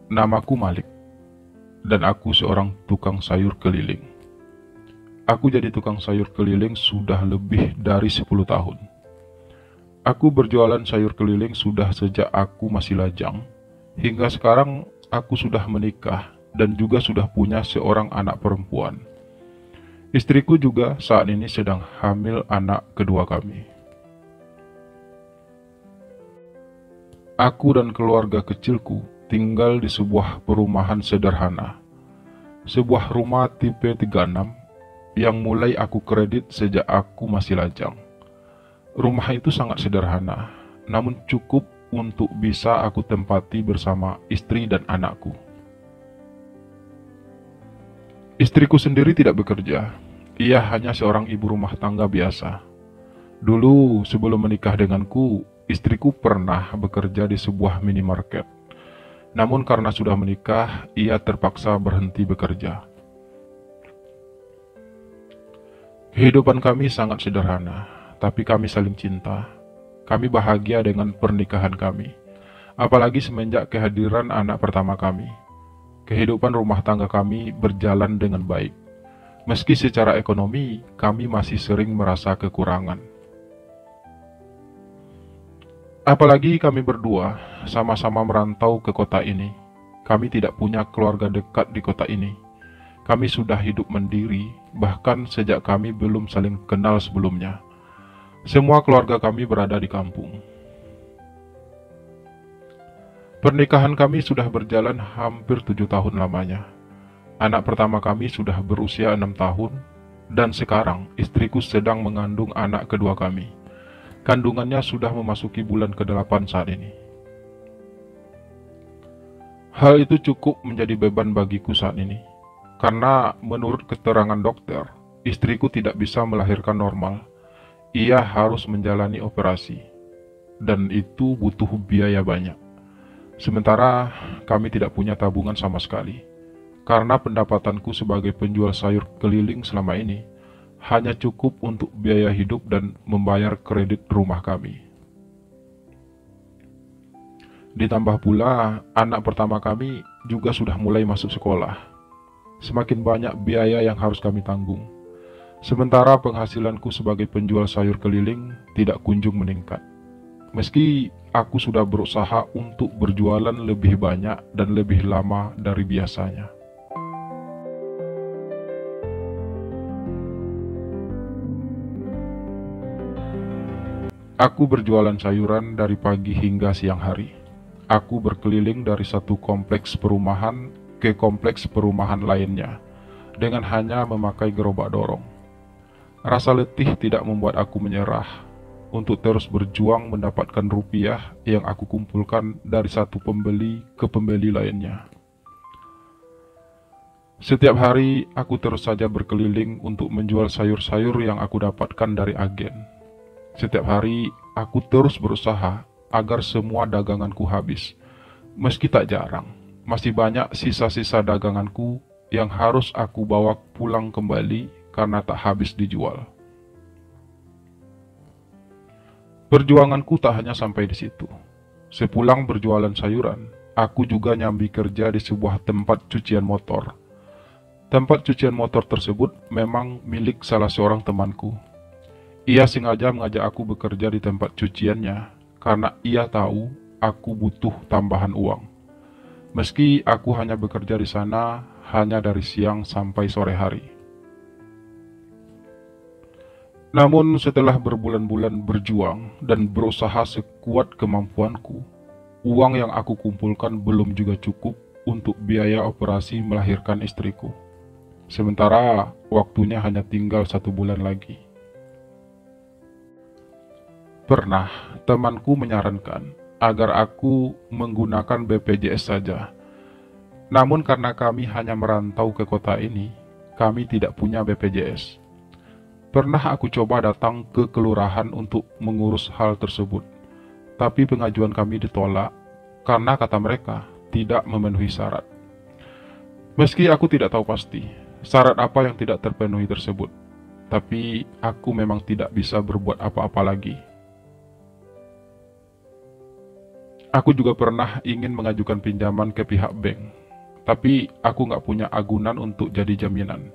Namaku Malik, dan aku seorang tukang sayur keliling. Aku jadi tukang sayur keliling sudah lebih dari 10 tahun. Aku berjualan sayur keliling sudah sejak aku masih lajang. Hingga sekarang aku sudah menikah dan juga sudah punya seorang anak perempuan. Istriku juga saat ini sedang hamil anak kedua kami. Aku dan keluarga kecilku tinggal di sebuah perumahan sederhana. Sebuah rumah tipe 36 yang mulai aku kredit sejak aku masih lajang. Rumah itu sangat sederhana, namun cukup untuk bisa aku tempati bersama istri dan anakku. Istriku sendiri tidak bekerja. Ia hanya seorang ibu rumah tangga biasa. Dulu, sebelum menikah denganku, istriku pernah bekerja di sebuah minimarket. Namun karena sudah menikah, ia terpaksa berhenti bekerja. Kehidupan kami sangat sederhana, tapi kami saling cinta. Kami bahagia dengan pernikahan kami. Apalagi semenjak kehadiran anak pertama kami. Kehidupan rumah tangga kami berjalan dengan baik. Meski secara ekonomi, kami masih sering merasa kekurangan. Apalagi kami berdua sama-sama merantau ke kota ini. Kami tidak punya keluarga dekat di kota ini. Kami sudah hidup mandiri, bahkan sejak kami belum saling kenal sebelumnya. Semua keluarga kami berada di kampung. Pernikahan kami sudah berjalan hampir 7 tahun lamanya. Anak pertama kami sudah berusia 6 tahun, dan sekarang istriku sedang mengandung anak kedua kami. Kandungannya sudah memasuki bulan ke-8 saat ini. Hal itu cukup menjadi beban bagiku saat ini. Karena menurut keterangan dokter, istriku tidak bisa melahirkan normal. Ia harus menjalani operasi, dan itu butuh biaya banyak. Sementara kami tidak punya tabungan sama sekali, karena pendapatanku sebagai penjual sayur keliling selama ini hanya cukup untuk biaya hidup dan membayar kredit rumah kami. Ditambah pula, anak pertama kami juga sudah mulai masuk sekolah. Semakin banyak biaya yang harus kami tanggung. Sementara penghasilanku sebagai penjual sayur keliling tidak kunjung meningkat. Meski aku sudah berusaha untuk berjualan lebih banyak dan lebih lama dari biasanya. Aku berjualan sayuran dari pagi hingga siang hari. Aku berkeliling dari satu kompleks perumahan ke kompleks perumahan lainnya, dengan hanya memakai gerobak dorong. Rasa letih tidak membuat aku menyerah untuk terus berjuang mendapatkan rupiah yang aku kumpulkan dari satu pembeli ke pembeli lainnya. Setiap hari, aku terus saja berkeliling untuk menjual sayur-sayur yang aku dapatkan dari agen. Setiap hari, aku terus berusaha agar semua daganganku habis. Meski tak jarang, masih banyak sisa-sisa daganganku yang harus aku bawa pulang kembali karena tak habis dijual. Perjuanganku tak hanya sampai di situ. Sepulang berjualan sayuran, aku juga nyambi kerja di sebuah tempat cucian motor. Tempat cucian motor tersebut memang milik salah seorang temanku. Ia sengaja mengajak aku bekerja di tempat cuciannya karena ia tahu aku butuh tambahan uang. Meski aku hanya bekerja di sana hanya dari siang sampai sore hari. Namun setelah berbulan-bulan berjuang dan berusaha sekuat kemampuanku, uang yang aku kumpulkan belum juga cukup untuk biaya operasi melahirkan istriku. Sementara waktunya hanya tinggal 1 bulan lagi. Pernah temanku menyarankan agar aku menggunakan BPJS saja. Namun karena kami hanya merantau ke kota ini, kami tidak punya BPJS. Pernah aku coba datang ke kelurahan untuk mengurus hal tersebut, tapi pengajuan kami ditolak karena kata mereka tidak memenuhi syarat. Meski aku tidak tahu pasti syarat apa yang tidak terpenuhi tersebut, tapi aku memang tidak bisa berbuat apa-apa lagi. Aku juga pernah ingin mengajukan pinjaman ke pihak bank, tapi aku nggak punya agunan untuk jadi jaminan.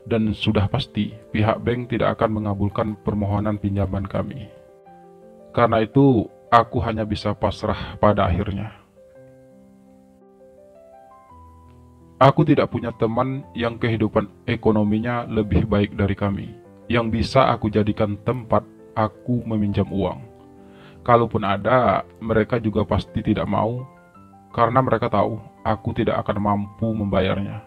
Dan sudah pasti pihak bank tidak akan mengabulkan permohonan pinjaman kami. Karena itu, aku hanya bisa pasrah pada akhirnya. Aku tidak punya teman yang kehidupan ekonominya lebih baik dari kami, yang bisa aku jadikan tempat aku meminjam uang. Kalaupun ada, mereka juga pasti tidak mau, karena mereka tahu aku tidak akan mampu membayarnya.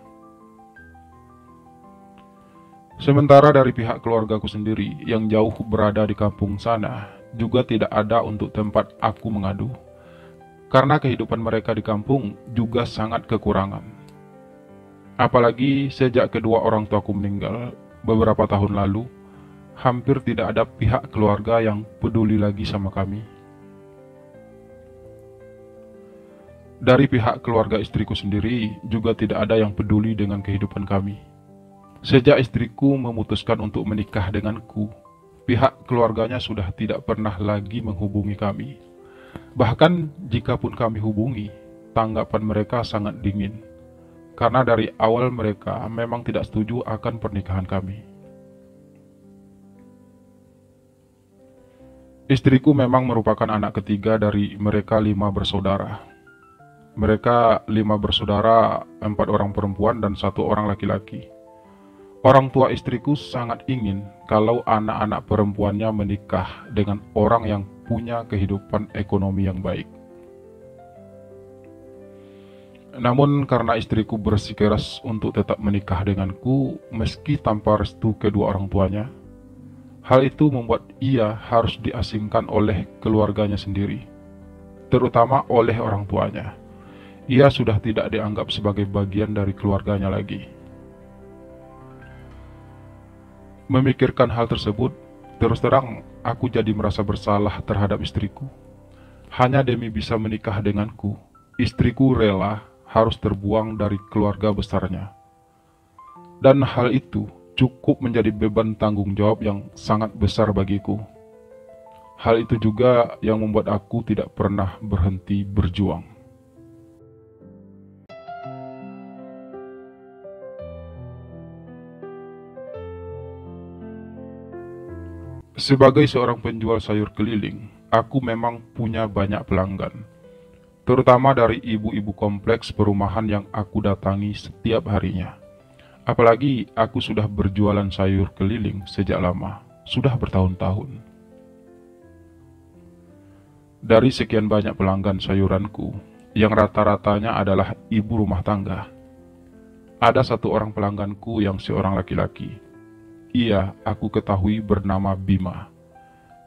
Sementara dari pihak keluargaku sendiri, yang jauh berada di kampung sana, juga tidak ada untuk tempat aku mengadu, karena kehidupan mereka di kampung juga sangat kekurangan. Apalagi sejak kedua orang tuaku meninggal beberapa tahun lalu, hampir tidak ada pihak keluarga yang peduli lagi sama kami. Dari pihak keluarga istriku sendiri juga tidak ada yang peduli dengan kehidupan kami. Sejak istriku memutuskan untuk menikah denganku, pihak keluarganya sudah tidak pernah lagi menghubungi kami. Bahkan jikapun kami hubungi, tanggapan mereka sangat dingin. Karena dari awal mereka memang tidak setuju akan pernikahan kami. Istriku memang merupakan anak ketiga dari mereka 5 bersaudara. Mereka 5 bersaudara, 4 orang perempuan dan 1 orang laki-laki. Orang tua istriku sangat ingin kalau anak-anak perempuannya menikah dengan orang yang punya kehidupan ekonomi yang baik. Namun karena istriku bersikeras untuk tetap menikah denganku meski tanpa restu kedua orang tuanya, hal itu membuat ia harus diasingkan oleh keluarganya sendiri, terutama oleh orang tuanya. Ia sudah tidak dianggap sebagai bagian dari keluarganya lagi. Memikirkan hal tersebut, terus terang aku jadi merasa bersalah terhadap istriku. Hanya demi bisa menikah denganku, istriku rela harus terbuang dari keluarga besarnya. Dan hal itu cukup menjadi beban tanggung jawab yang sangat besar bagiku. Hal itu juga yang membuat aku tidak pernah berhenti berjuang. Sebagai seorang penjual sayur keliling, aku memang punya banyak pelanggan, terutama dari ibu-ibu kompleks perumahan yang aku datangi setiap harinya. Apalagi aku sudah berjualan sayur keliling sejak lama, sudah bertahun-tahun. Dari sekian banyak pelanggan sayuranku, yang rata-ratanya adalah ibu rumah tangga, ada 1 orang pelangganku yang seorang laki-laki. Ia aku ketahui bernama Bima.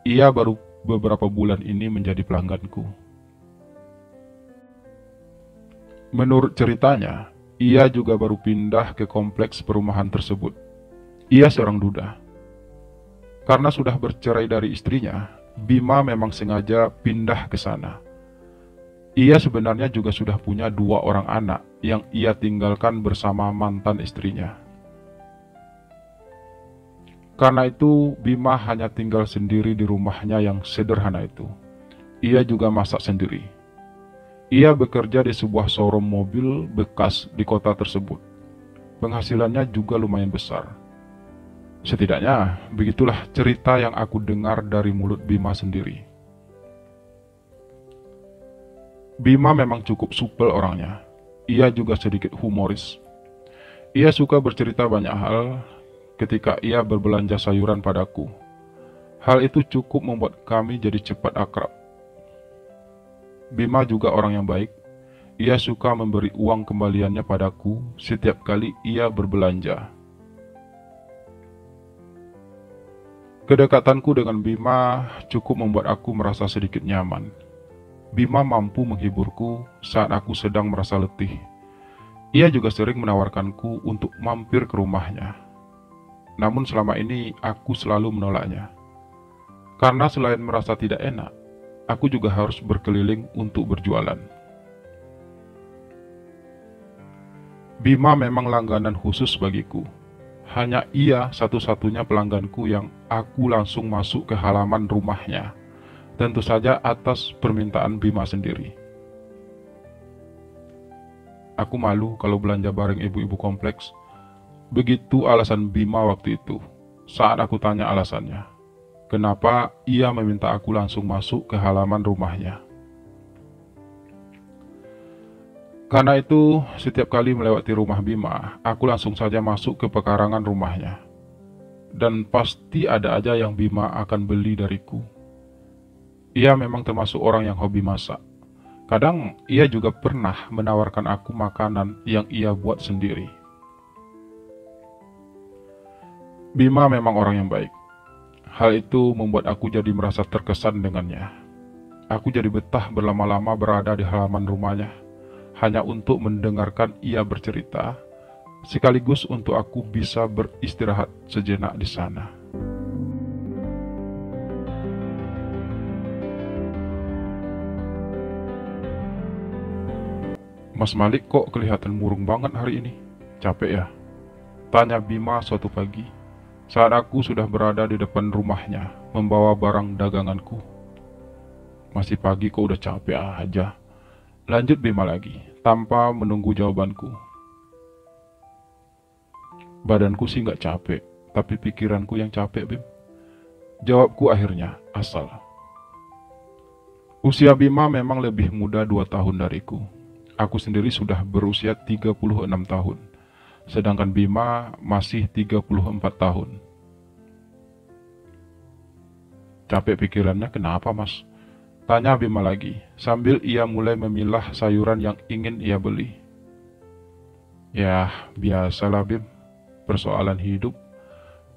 Ia baru beberapa bulan ini menjadi pelangganku. Menurut ceritanya, ia juga baru pindah ke kompleks perumahan tersebut. Ia seorang duda. Karena sudah bercerai dari istrinya, Bima memang sengaja pindah ke sana. Ia sebenarnya juga sudah punya 2 orang anak yang ia tinggalkan bersama mantan istrinya. Karena itu, Bima hanya tinggal sendiri di rumahnya yang sederhana itu. Ia juga masak sendiri. Ia bekerja di sebuah showroom mobil bekas di kota tersebut. Penghasilannya juga lumayan besar. Setidaknya, begitulah cerita yang aku dengar dari mulut Bima sendiri. Bima memang cukup supel orangnya. Ia juga sedikit humoris. Ia suka bercerita banyak hal ketika ia berbelanja sayuran padaku. Hal itu cukup membuat kami jadi cepat akrab. Bima juga orang yang baik. Ia suka memberi uang kembaliannya padaku setiap kali ia berbelanja. Kedekatanku dengan Bima cukup membuat aku merasa sedikit nyaman. Bima mampu menghiburku saat aku sedang merasa letih. Ia juga sering menawarkanku untuk mampir ke rumahnya. Namun selama ini aku selalu menolaknya. Karena selain merasa tidak enak, aku juga harus berkeliling untuk berjualan. Bima memang langganan khusus bagiku. Hanya ia satu-satunya pelangganku yang aku langsung masuk ke halaman rumahnya. Tentu saja atas permintaan Bima sendiri. Aku malu kalau belanja bareng ibu-ibu kompleks. Begitu alasan Bima waktu itu. Saat aku tanya alasannya, kenapa ia meminta aku langsung masuk ke halaman rumahnya. Karena itu, setiap kali melewati rumah Bima, aku langsung saja masuk ke pekarangan rumahnya. Dan pasti ada aja yang Bima akan beli dariku. Ia memang termasuk orang yang hobi masak. Kadang ia juga pernah menawarkan aku makanan yang ia buat sendiri. Bima memang orang yang baik. Hal itu membuat aku jadi merasa terkesan dengannya. Aku jadi betah berlama-lama berada di halaman rumahnya, hanya untuk mendengarkan ia bercerita, sekaligus untuk aku bisa beristirahat sejenak di sana. Mas Malik kok kelihatan murung banget hari ini? Capek ya? Tanya Bima suatu pagi, saat aku sudah berada di depan rumahnya, membawa barang daganganku. Masih pagi kok udah capek aja. Lanjut Bima lagi, tanpa menunggu jawabanku. Badanku sih nggak capek, tapi pikiranku yang capek, Bim. Jawabku akhirnya, asal. Usia Bima memang lebih muda 2 tahun dariku. Aku sendiri sudah berusia 36 tahun, sedangkan Bima masih 34 tahun. Capek pikirannya kenapa, Mas? Tanya Bima lagi, sambil ia mulai memilah sayuran yang ingin ia beli. Ya, biasalah Bim, persoalan hidup,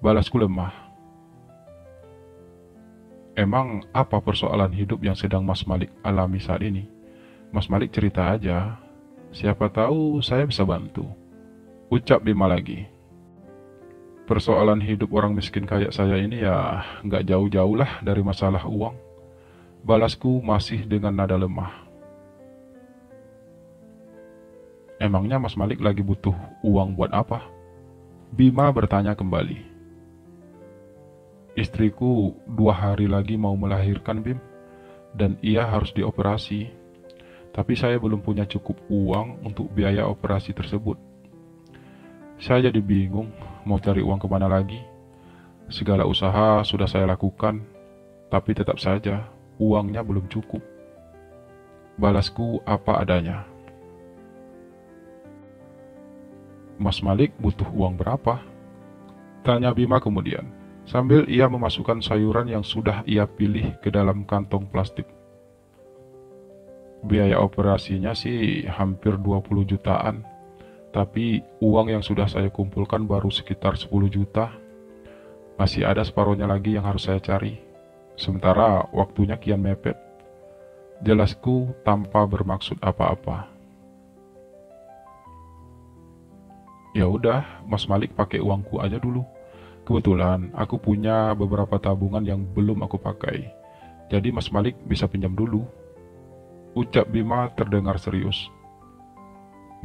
balasku lemah. Emang apa persoalan hidup yang sedang Mas Malik alami saat ini? Mas Malik cerita aja, siapa tahu saya bisa bantu. Ucap Bima lagi. Persoalan hidup orang miskin kayak saya ini ya nggak jauh-jauh lah dari masalah uang. Balasku masih dengan nada lemah. Emangnya Mas Malik lagi butuh uang buat apa? Bima bertanya kembali. Istriku 2 hari lagi mau melahirkan, Bim, dan ia harus dioperasi. Tapi saya belum punya cukup uang untuk biaya operasi tersebut. Saya jadi bingung mau cari uang kemana lagi. Segala usaha sudah saya lakukan, tapi tetap saja uangnya belum cukup. Balasku apa adanya. Mas Malik butuh uang berapa? Tanya Bima kemudian, sambil ia memasukkan sayuran yang sudah ia pilih ke dalam kantong plastik. Biaya operasinya sih hampir 20 jutaan, tapi uang yang sudah saya kumpulkan baru sekitar 10 juta. Masih ada separuhnya lagi yang harus saya cari. Sementara waktunya kian mepet. Jelasku tanpa bermaksud apa-apa. Ya udah, Mas Malik pakai uangku aja dulu. Kebetulan aku punya beberapa tabungan yang belum aku pakai. Jadi Mas Malik bisa pinjam dulu. Ucap Bima terdengar serius.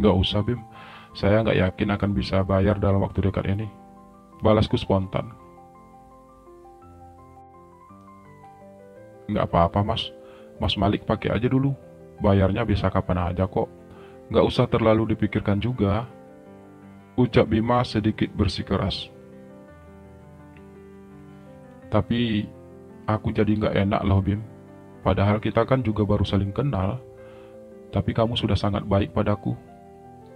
Nggak usah Bim, saya nggak yakin akan bisa bayar dalam waktu dekat ini. Balasku spontan. Nggak apa-apa Mas, Mas Malik pakai aja dulu. Bayarnya bisa kapan aja kok. Nggak usah terlalu dipikirkan juga. Ucap Bima sedikit bersikeras. Tapi aku jadi nggak enak loh Bim. Padahal kita kan juga baru saling kenal. Tapi kamu sudah sangat baik padaku.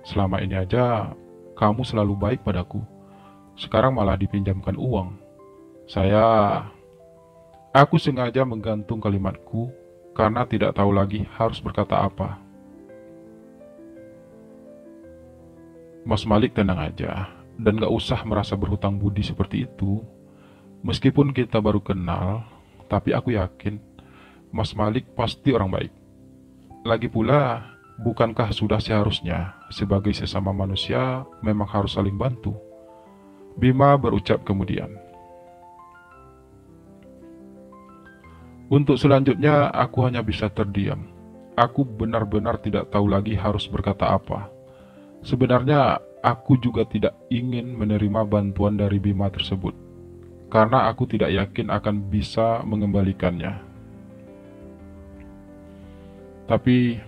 Selama ini aja kamu selalu baik padaku. Sekarang malah dipinjamkan uang. Aku sengaja menggantung kalimatku karena tidak tahu lagi harus berkata apa. Mas Malik tenang aja dan gak usah merasa berhutang budi seperti itu. Meskipun kita baru kenal, tapi aku yakin Mas Malik pasti orang baik. Lagi pula, bukankah sudah seharusnya sebagai sesama manusia memang harus saling bantu? Bima berucap kemudian. Untuk selanjutnya, aku hanya bisa terdiam. Aku benar-benar tidak tahu lagi harus berkata apa. Sebenarnya, aku juga tidak ingin menerima bantuan dari Bima tersebut, karena aku tidak yakin akan bisa mengembalikannya. Tapi,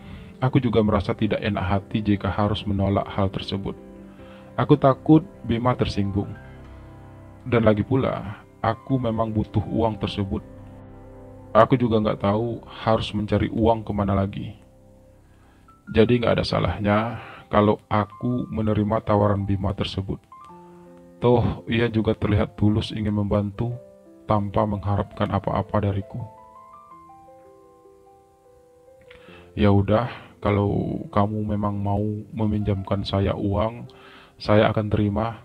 Aku juga merasa tidak enak hati jika harus menolak hal tersebut. Aku takut Bima tersinggung. Dan lagi pula, aku memang butuh uang tersebut. Aku juga nggak tahu harus mencari uang kemana lagi. Jadi nggak ada salahnya kalau aku menerima tawaran Bima tersebut. Toh, ia juga terlihat tulus ingin membantu tanpa mengharapkan apa-apa dariku. Ya udah, kalau kamu memang mau meminjamkan saya uang, saya akan terima.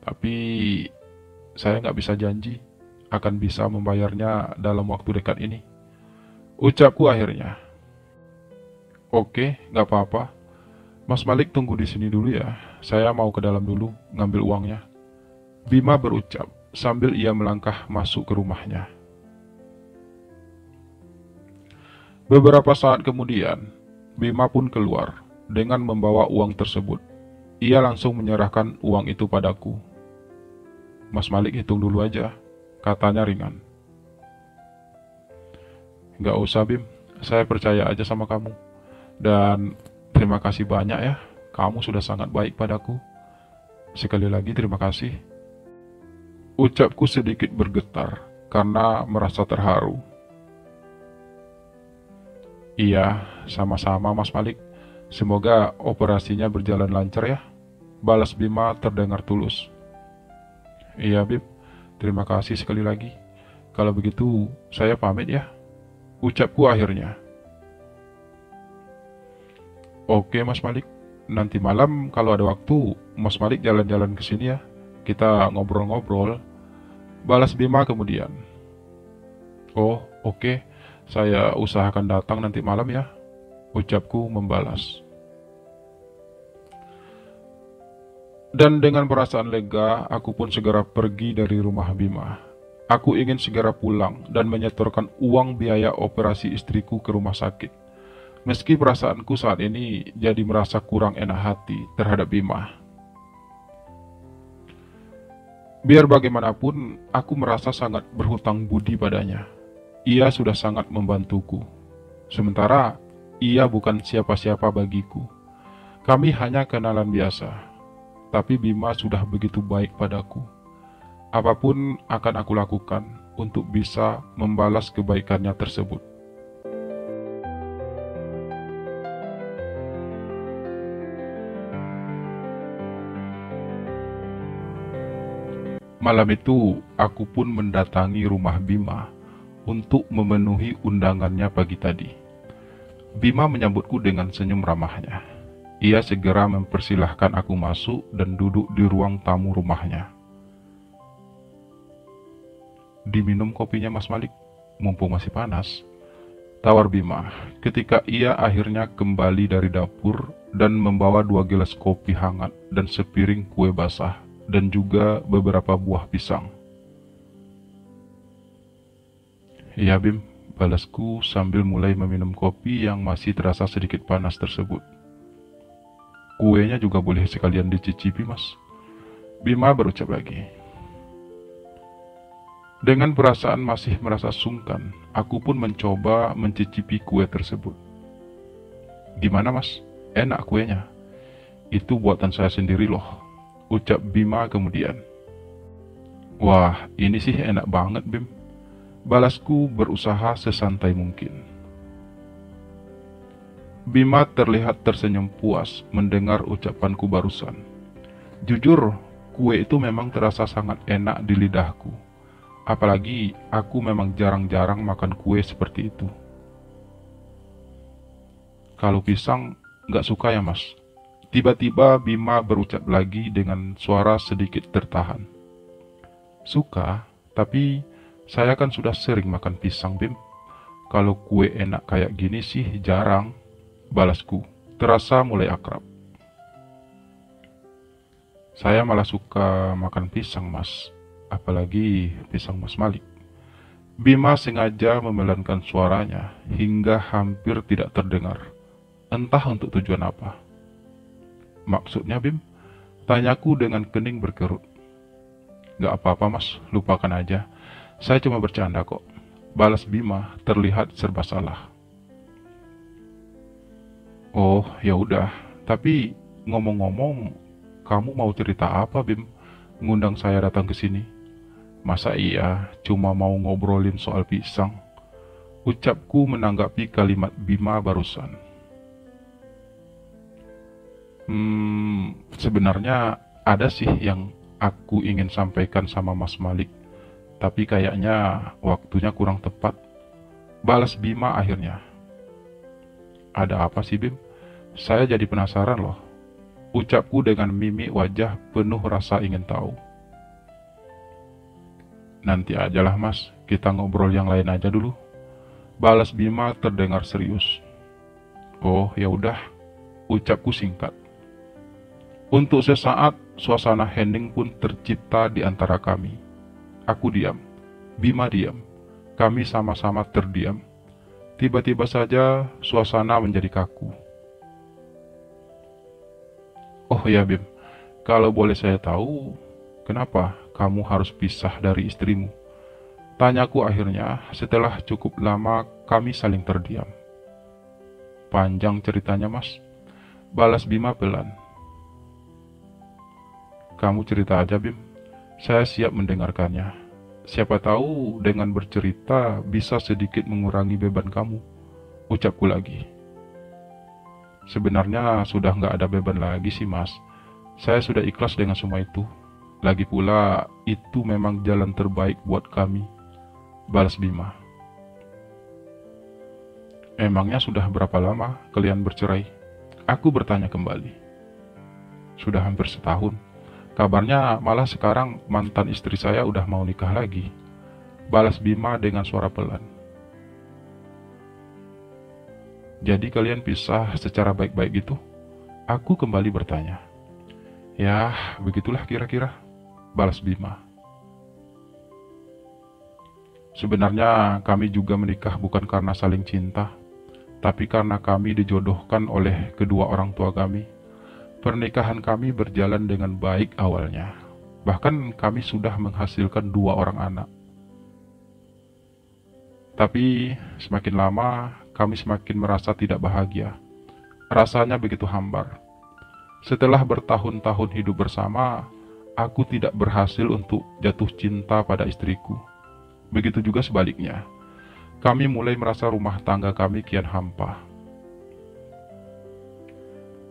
Tapi saya nggak bisa janji akan bisa membayarnya dalam waktu dekat ini. Ucapku akhirnya. Oke, nggak apa-apa. Mas Malik tunggu di sini dulu ya. Saya mau ke dalam dulu ngambil uangnya. Bima berucap sambil ia melangkah masuk ke rumahnya. Beberapa saat kemudian, Bima pun keluar dengan membawa uang tersebut. Ia langsung menyerahkan uang itu padaku. Mas Malik hitung dulu aja, katanya ringan. Nggak usah Bim, saya percaya aja sama kamu. Dan terima kasih banyak ya, kamu sudah sangat baik padaku. Sekali lagi terima kasih. Ucapku sedikit bergetar karena merasa terharu. Iya, sama-sama Mas Malik. Semoga operasinya berjalan lancar ya. Balas Bima terdengar tulus. Iya Bib, terima kasih sekali lagi. Kalau begitu, saya pamit ya. Ucapku akhirnya. Oke Mas Malik, nanti malam kalau ada waktu, Mas Malik jalan-jalan ke sini ya. Kita ngobrol-ngobrol. Balas Bima kemudian. Oh, oke. Saya usahakan datang nanti malam ya. Ucapku membalas. Dan dengan perasaan lega, aku pun segera pergi dari rumah Bima. Aku ingin segera pulang dan menyetorkan uang biaya operasi istriku ke rumah sakit. Meski perasaanku saat ini jadi merasa kurang enak hati terhadap Bima. Biar bagaimanapun, aku merasa sangat berhutang budi padanya. Ia sudah sangat membantuku. Sementara, ia bukan siapa-siapa bagiku. Kami hanya kenalan biasa. Tapi Bima sudah begitu baik padaku. Apapun akan aku lakukan untuk bisa membalas kebaikannya tersebut. Malam itu, aku pun mendatangi rumah Bima untuk memenuhi undangannya pagi tadi. Bima menyambutku dengan senyum ramahnya. Ia segera mempersilahkan aku masuk dan duduk di ruang tamu rumahnya. Diminum kopinya Mas Malik, mumpung masih panas. Tawar Bima ketika ia akhirnya kembali dari dapur dan membawa 2 gelas kopi hangat dan sepiring kue basah dan juga beberapa buah pisang. Iya Bim, balasku sambil mulai meminum kopi yang masih terasa sedikit panas tersebut. Kuenya juga boleh sekalian dicicipi Mas. Bima berucap lagi. Dengan perasaan masih merasa sungkan, aku pun mencoba mencicipi kue tersebut. Gimana Mas? Enak kuenya? Itu buatan saya sendiri loh, ucap Bima kemudian. Wah, ini sih enak banget Bim. Balasku berusaha sesantai mungkin. Bima terlihat tersenyum puas mendengar ucapanku barusan. Jujur, kue itu memang terasa sangat enak di lidahku. Apalagi aku memang jarang-jarang makan kue seperti itu. Kalau pisang, nggak suka ya Mas? Tiba-tiba Bima berucap lagi dengan suara sedikit tertahan. Suka, tapi saya kan sudah sering makan pisang Bim. Kalau kue enak kayak gini sih jarang, balasku. Terasa mulai akrab. Saya malah suka makan pisang Mas, apalagi pisang Mas Malik. Bima sengaja memelankan suaranya hingga hampir tidak terdengar. Entah untuk tujuan apa. Maksudnya Bim? Tanyaku dengan kening berkerut. Gak apa-apa Mas, lupakan aja. Saya cuma bercanda kok. Balas Bima terlihat serba salah. Oh, ya udah. Tapi ngomong-ngomong, kamu mau cerita apa, Bim? Ngundang saya datang ke sini. Masa iya cuma mau ngobrolin soal pisang? Ucapku menanggapi kalimat Bima barusan. Sebenarnya ada sih yang aku ingin sampaikan sama Mas Malik, tapi kayaknya waktunya kurang tepat. Balas Bima akhirnya. Ada apa sih, Bim? Saya jadi penasaran loh. Ucapku dengan mimik wajah penuh rasa ingin tahu. Nanti ajalah mas, kita ngobrol yang lain aja dulu. Balas Bima terdengar serius. Oh ya udah, ucapku singkat. Untuk sesaat, suasana hening pun tercipta di antara kami. Aku diam, Bima diam, kami sama-sama terdiam. Tiba-tiba saja suasana menjadi kaku. Oh ya Bim, kalau boleh saya tahu, kenapa kamu harus pisah dari istrimu? Tanyaku akhirnya setelah cukup lama kami saling terdiam. Panjang ceritanya mas, balas Bima pelan. Kamu cerita aja Bim, saya siap mendengarkannya. Siapa tahu dengan bercerita bisa sedikit mengurangi beban kamu, ucapku lagi. Sebenarnya sudah nggak ada beban lagi sih mas, saya sudah ikhlas dengan semua itu. Lagi pula itu memang jalan terbaik buat kami, balas Bima. Emangnya sudah berapa lama kalian bercerai? Aku bertanya kembali. Sudah hampir setahun. Kabarnya malah sekarang mantan istri saya udah mau nikah lagi. Balas Bima dengan suara pelan. Jadi kalian pisah secara baik-baik gitu? Aku kembali bertanya. Ya, begitulah kira-kira. Balas Bima. Sebenarnya kami juga menikah bukan karena saling cinta, tapi karena kami dijodohkan oleh kedua orang tua kami. Pernikahan kami berjalan dengan baik awalnya. Bahkan kami sudah menghasilkan 2 orang anak. Tapi semakin lama kami semakin merasa tidak bahagia. Rasanya begitu hambar. Setelah bertahun-tahun hidup bersama, aku tidak berhasil untuk jatuh cinta pada istriku. Begitu juga sebaliknya. Kami mulai merasa rumah tangga kami kian hampa.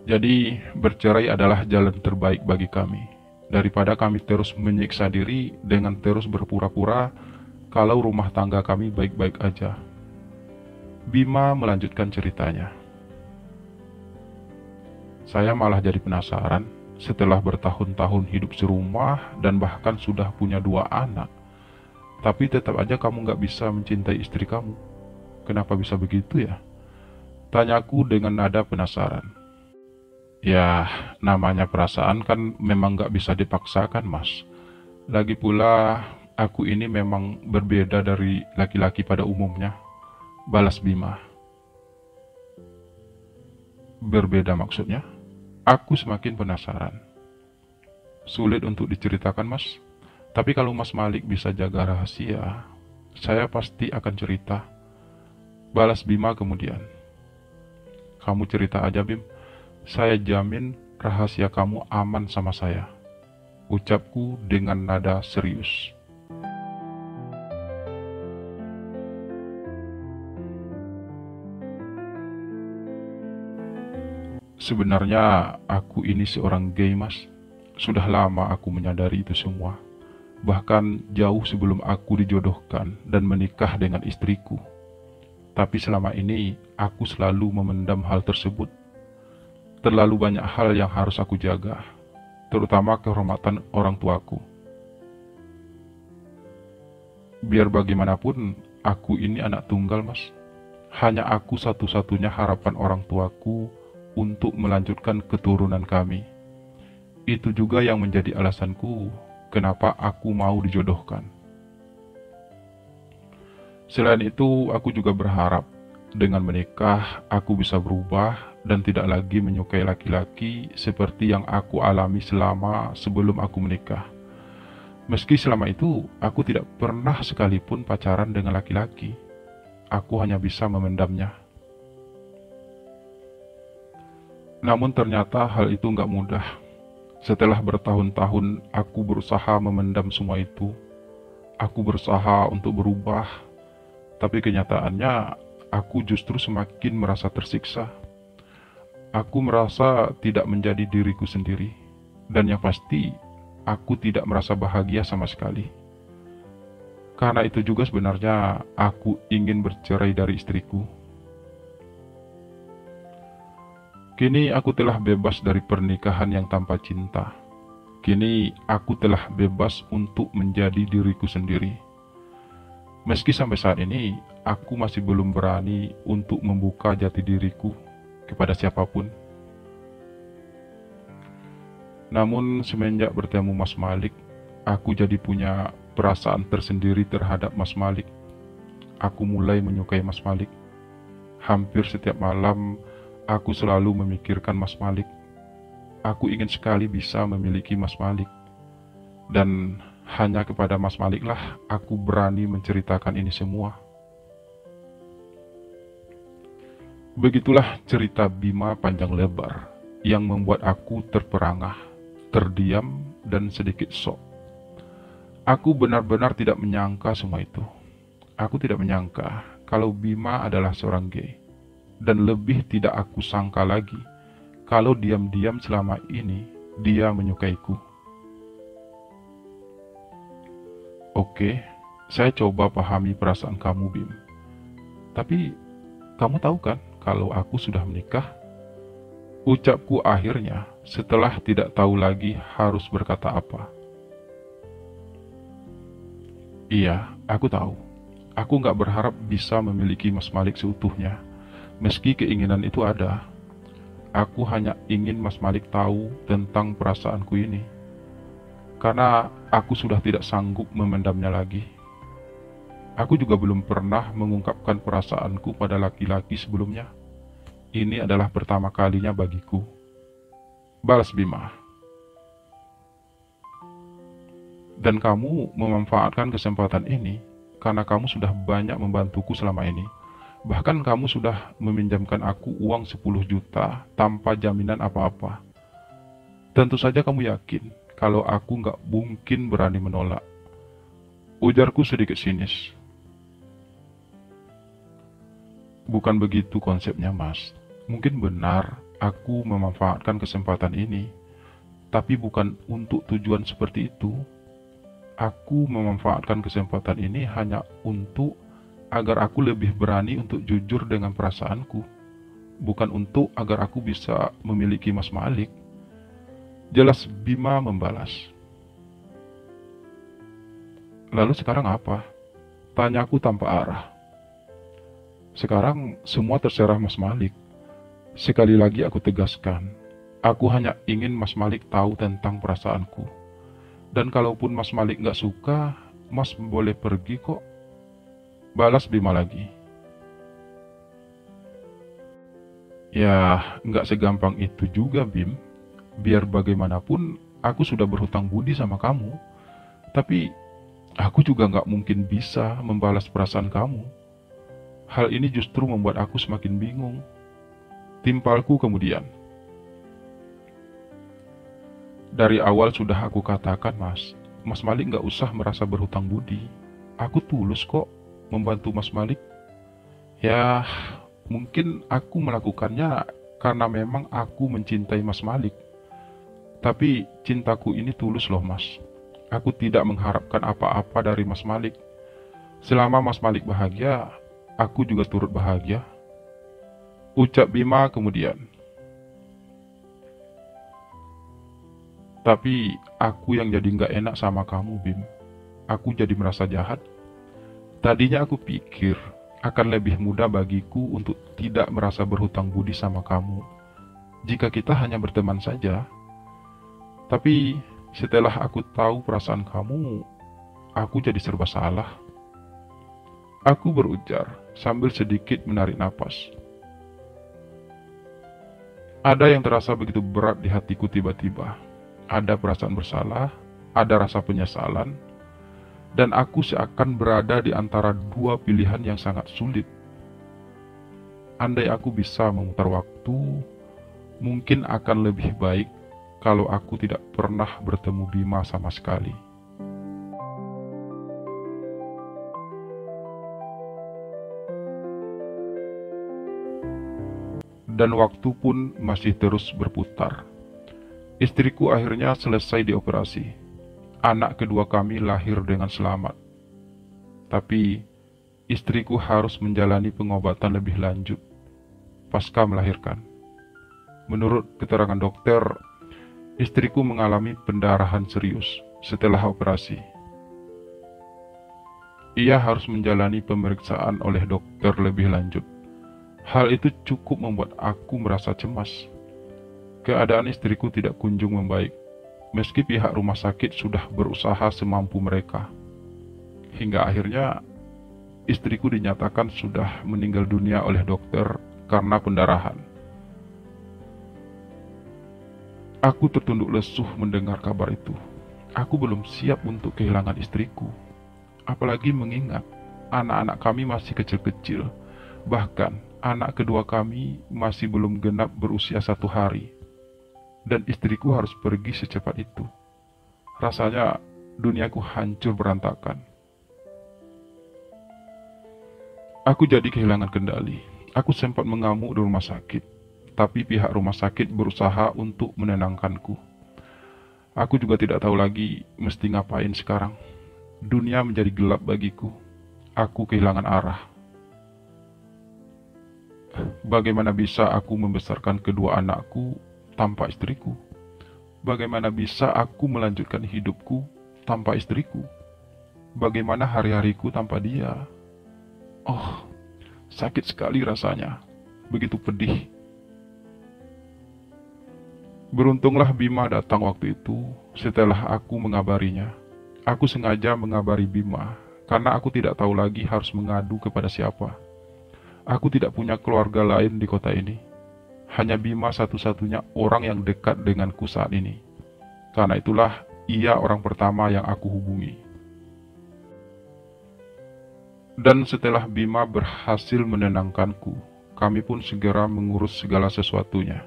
Jadi, bercerai adalah jalan terbaik bagi kami. Daripada kami terus menyiksa diri dengan terus berpura-pura kalau rumah tangga kami baik-baik aja. Bima melanjutkan ceritanya. Saya malah jadi penasaran, setelah bertahun-tahun hidup serumah dan bahkan sudah punya 2 anak. Tapi tetap aja kamu nggak bisa mencintai istri kamu. Kenapa bisa begitu ya? Tanyaku dengan nada penasaran. Ya, namanya perasaan kan memang nggak bisa dipaksakan, Mas. Lagi pula, aku ini memang berbeda dari laki-laki pada umumnya. Balas Bima. Berbeda maksudnya? Aku semakin penasaran. Sulit untuk diceritakan, Mas. Tapi kalau Mas Malik bisa jaga rahasia, saya pasti akan cerita. Balas Bima kemudian. Kamu cerita aja, Bim. Saya jamin rahasia kamu aman sama saya. Ucapku dengan nada serius. Sebenarnya aku ini seorang gay mas. Sudah lama aku menyadari itu semua. Bahkan jauh sebelum aku dijodohkan dan menikah dengan istriku. Tapi selama ini aku selalu memendam hal tersebut. Terlalu banyak hal yang harus aku jaga, terutama kehormatan orang tuaku. Biar bagaimanapun, aku ini anak tunggal mas. Hanya aku satu-satunya harapan orang tuaku untuk melanjutkan keturunan kami. Itu juga yang menjadi alasanku kenapa aku mau dijodohkan. Selain itu, aku juga berharap dengan menikah aku bisa berubah dan tidak lagi menyukai laki-laki seperti yang aku alami selama sebelum aku menikah. Meski selama itu aku tidak pernah sekalipun pacaran dengan laki-laki, aku hanya bisa memendamnya. Namun ternyata hal itu nggak mudah. Setelah bertahun-tahun aku berusaha memendam semua itu, aku berusaha untuk berubah, tapi kenyataannya aku justru semakin merasa tersiksa. Aku merasa tidak menjadi diriku sendiri, dan yang pasti, aku tidak merasa bahagia sama sekali. Karena itu juga sebenarnya aku ingin bercerai dari istriku. Kini aku telah bebas dari pernikahan yang tanpa cinta. Kini aku telah bebas untuk menjadi diriku sendiri. Meski sampai saat ini, aku masih belum berani untuk membuka jati diriku kepada siapapun. Namun semenjak bertemu Mas Malik, aku jadi punya perasaan tersendiri terhadap Mas Malik. Aku mulai menyukai Mas Malik. Hampir setiap malam, aku selalu memikirkan Mas Malik. Aku ingin sekali bisa memiliki Mas Malik. Dan hanya kepada Mas Malik lah aku berani menceritakan ini semua. Begitulah cerita Bima panjang lebar yang membuat aku terperangah, terdiam, dan sedikit shock. Aku benar-benar tidak menyangka semua itu. Aku tidak menyangka kalau Bima adalah seorang gay. Dan lebih tidak aku sangka lagi kalau diam-diam selama ini dia menyukaiku. Oke, saya coba pahami perasaan kamu, Bim. Tapi kamu tahu kan kalau aku sudah menikah? Ucapku akhirnya setelah tidak tahu lagi harus berkata apa. Iya, aku tahu. Aku nggak berharap bisa memiliki Mas Malik seutuhnya. Meski keinginan itu ada, aku hanya ingin Mas Malik tahu tentang perasaanku ini. Karena aku sudah tidak sanggup memendamnya lagi. Aku juga belum pernah mengungkapkan perasaanku pada laki-laki sebelumnya. Ini adalah pertama kalinya bagiku. Balas Bima. Dan kamu memanfaatkan kesempatan ini karena kamu sudah banyak membantuku selama ini. Bahkan kamu sudah meminjamkan aku uang 10 juta tanpa jaminan apa-apa. Tentu saja kamu yakin kalau aku nggak mungkin berani menolak. Ujarku sedikit sinis. Bukan begitu konsepnya, Mas. Mungkin benar aku memanfaatkan kesempatan ini, tapi bukan untuk tujuan seperti itu. Aku memanfaatkan kesempatan ini hanya untuk agar aku lebih berani untuk jujur dengan perasaanku, bukan untuk agar aku bisa memiliki Mas Malik. Jelas Bima membalas. Lalu sekarang apa? Tanyaku tanpa arah. Sekarang semua terserah Mas Malik. Sekali lagi aku tegaskan, aku hanya ingin Mas Malik tahu tentang perasaanku. Dan kalaupun Mas Malik nggak suka, Mas boleh pergi kok. Balas Bima lagi. Ya, nggak segampang itu juga, Bim. Biar bagaimanapun, aku sudah berhutang budi sama kamu. Tapi, aku juga nggak mungkin bisa membalas perasaan kamu. Hal ini justru membuat aku semakin bingung. Timpalku kemudian. Dari awal sudah aku katakan, Mas Malik nggak usah merasa berhutang budi. Aku tulus kok membantu Mas Malik. Ya, mungkin aku melakukannya karena memang aku mencintai Mas Malik. Tapi cintaku ini tulus loh, Mas. Aku tidak mengharapkan apa-apa dari Mas Malik. Selama Mas Malik bahagia, aku juga turut bahagia. Ucap Bima kemudian. Tapi aku yang jadi nggak enak sama kamu, Bim. Aku jadi merasa jahat. Tadinya aku pikir akan lebih mudah bagiku untuk tidak merasa berhutang budi sama kamu jika kita hanya berteman saja. Tapi setelah aku tahu perasaan kamu, aku jadi serba salah. Aku berujar sambil sedikit menarik napas. Ada yang terasa begitu berat di hatiku tiba-tiba. Ada perasaan bersalah, ada rasa penyesalan, dan aku seakan berada di antara dua pilihan yang sangat sulit. Andai aku bisa memutar waktu, Mungkin akan lebih baik kalau aku tidak pernah bertemu Bima sama sekali. Dan waktu pun masih terus berputar. Istriku akhirnya selesai dioperasi. Anak kedua kami lahir dengan selamat. Tapi istriku harus menjalani pengobatan lebih lanjut pasca melahirkan. Menurut keterangan dokter, istriku mengalami pendarahan serius setelah operasi. Ia harus menjalani pemeriksaan oleh dokter lebih lanjut. Hal itu cukup membuat aku merasa cemas. Keadaan istriku tidak kunjung membaik, meski pihak rumah sakit sudah berusaha semampu mereka. Hingga akhirnya, istriku dinyatakan sudah meninggal dunia oleh dokter karena pendarahan. Aku tertunduk lesuh mendengar kabar itu. Aku belum siap untuk kehilangan istriku. Apalagi mengingat anak-anak kami masih kecil-kecil. Bahkan anak kedua kami masih belum genap berusia 1 hari. Dan istriku harus pergi secepat itu. Rasanya duniaku hancur berantakan. Aku jadi kehilangan kendali. Aku sempat mengamuk di rumah sakit, tapi pihak rumah sakit berusaha untuk menenangkanku. Aku juga tidak tahu lagi mesti ngapain sekarang. Dunia menjadi gelap bagiku. Aku kehilangan arah. Bagaimana bisa aku membesarkan kedua anakku tanpa istriku? Bagaimana bisa aku melanjutkan hidupku tanpa istriku? Bagaimana hari-hariku tanpa dia? Oh, sakit sekali rasanya. Begitu pedih. Beruntunglah Bima datang waktu itu setelah aku mengabarinya. Aku sengaja mengabari Bima karena aku tidak tahu lagi harus mengadu kepada siapa. Aku tidak punya keluarga lain di kota ini. Hanya Bima satu-satunya orang yang dekat denganku saat ini. Karena itulah ia orang pertama yang aku hubungi. Dan setelah Bima berhasil menenangkanku, kami pun segera mengurus segala sesuatunya.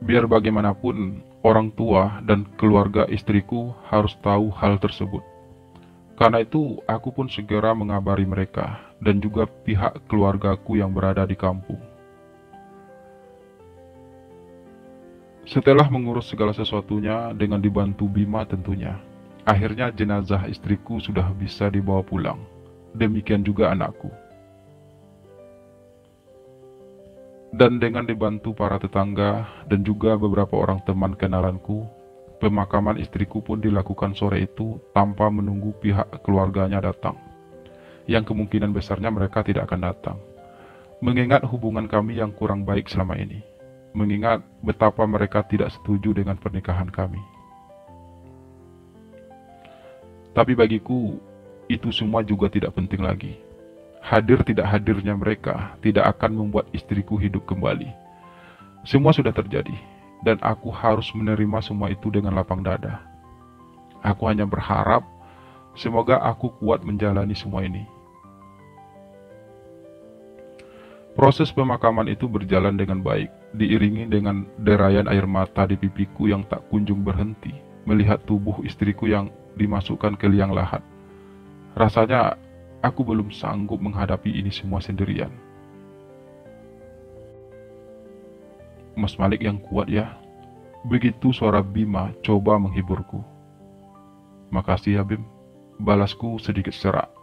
Biar bagaimanapun, orang tua dan keluarga istriku harus tahu hal tersebut. Karena itu, aku pun segera mengabari mereka dan juga pihak keluargaku yang berada di kampung. Setelah mengurus segala sesuatunya dengan dibantu Bima tentunya, akhirnya jenazah istriku sudah bisa dibawa pulang. Demikian juga anakku. Dan dengan dibantu para tetangga dan juga beberapa orang teman kenalanku, pemakaman istriku pun dilakukan sore itu tanpa menunggu pihak keluarganya datang. Yang kemungkinan besarnya mereka tidak akan datang. Mengingat hubungan kami yang kurang baik selama ini. Mengingat betapa mereka tidak setuju dengan pernikahan kami. Tapi bagiku, itu semua juga tidak penting lagi. Hadir tidak hadirnya mereka tidak akan membuat istriku hidup kembali. Semua sudah terjadi, dan aku harus menerima semua itu dengan lapang dada. Aku hanya berharap, semoga aku kuat menjalani semua ini. Proses pemakaman itu berjalan dengan baik, diiringi dengan derayan air mata di pipiku yang tak kunjung berhenti, melihat tubuh istriku yang dimasukkan ke liang lahat. Rasanya aku belum sanggup menghadapi ini semua sendirian. Mas Malik yang kuat ya. Begitu suara Bima coba menghiburku. Makasih ya Bim, balasku sedikit serak.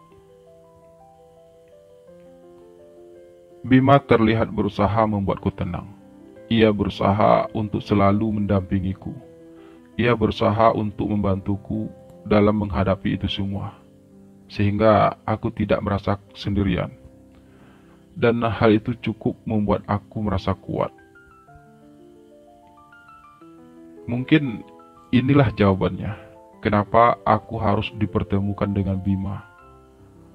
Bima terlihat berusaha membuatku tenang. Ia berusaha untuk selalu mendampingiku. Ia berusaha untuk membantuku dalam menghadapi itu semua. Sehingga aku tidak merasa sendirian. Dan hal itu cukup membuat aku merasa kuat. Mungkin inilah jawabannya. Kenapa aku harus dipertemukan dengan Bima.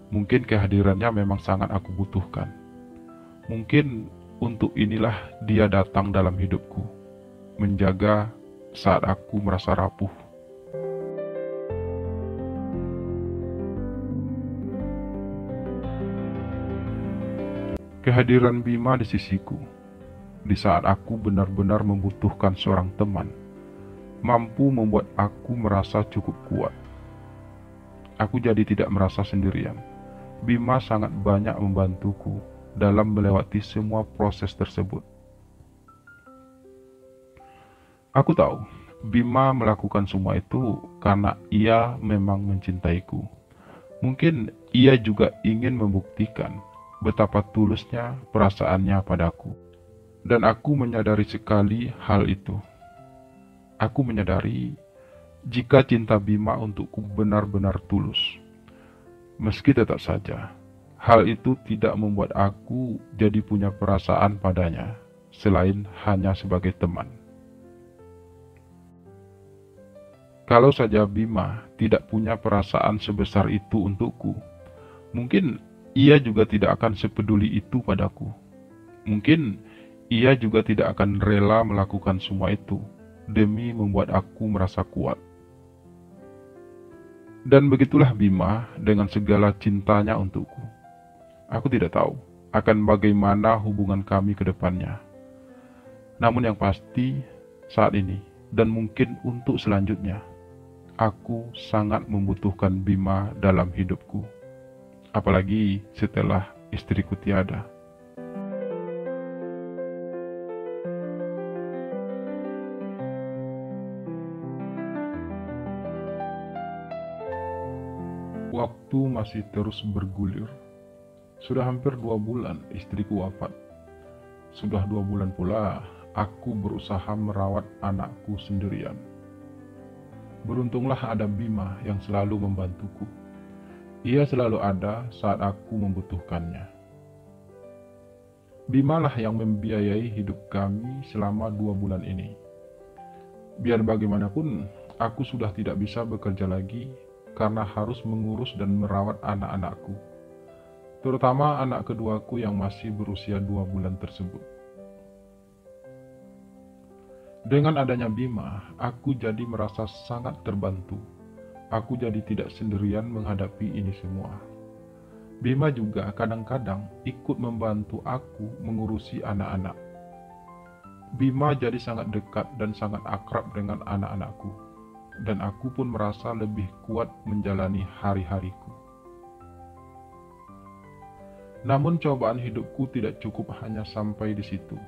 Mungkin kehadirannya memang sangat aku butuhkan. Mungkin untuk inilah dia datang dalam hidupku. Menjaga saat aku merasa rapuh. Kehadiran Bima di sisiku, di saat aku benar-benar membutuhkan seorang teman, mampu membuat aku merasa cukup kuat. Aku jadi tidak merasa sendirian. Bima sangat banyak membantuku dalam melewati semua proses tersebut. Aku tahu, Bima melakukan semua itu karena ia memang mencintaiku. Mungkin ia juga ingin membuktikan betapa tulusnya perasaannya padaku. Dan aku menyadari sekali hal itu. Aku menyadari jika cinta Bima untukku benar-benar tulus. Meski tetap saja, hal itu tidak membuat aku jadi punya perasaan padanya, selain hanya sebagai teman. Kalau saja Bima tidak punya perasaan sebesar itu untukku, mungkin ia juga tidak akan sepeduli itu padaku. Mungkin ia juga tidak akan rela melakukan semua itu demi membuat aku merasa kuat. Dan begitulah Bima dengan segala cintanya untukku. Aku tidak tahu akan bagaimana hubungan kami ke depannya. Namun yang pasti saat ini dan mungkin untuk selanjutnya, aku sangat membutuhkan Bima dalam hidupku. Apalagi setelah istriku tiada. Waktu masih terus bergulir. Sudah hampir 2 bulan istriku wafat. Sudah 2 bulan pula aku berusaha merawat anakku sendirian. Beruntunglah ada Bima yang selalu membantuku. Ia selalu ada saat aku membutuhkannya. Bima lah yang membiayai hidup kami selama 2 bulan ini. Biar bagaimanapun, aku sudah tidak bisa bekerja lagi karena harus mengurus dan merawat anak-anakku, terutama anak keduaku yang masih berusia 2 bulan tersebut. Dengan adanya Bima, aku jadi merasa sangat terbantu. Aku jadi tidak sendirian menghadapi ini semua. Bima juga kadang-kadang ikut membantu aku mengurusi anak-anak. Bima jadi sangat dekat dan sangat akrab dengan anak-anakku. Dan aku pun merasa lebih kuat menjalani hari-hariku. Namun cobaan hidupku tidak cukup hanya sampai di situ.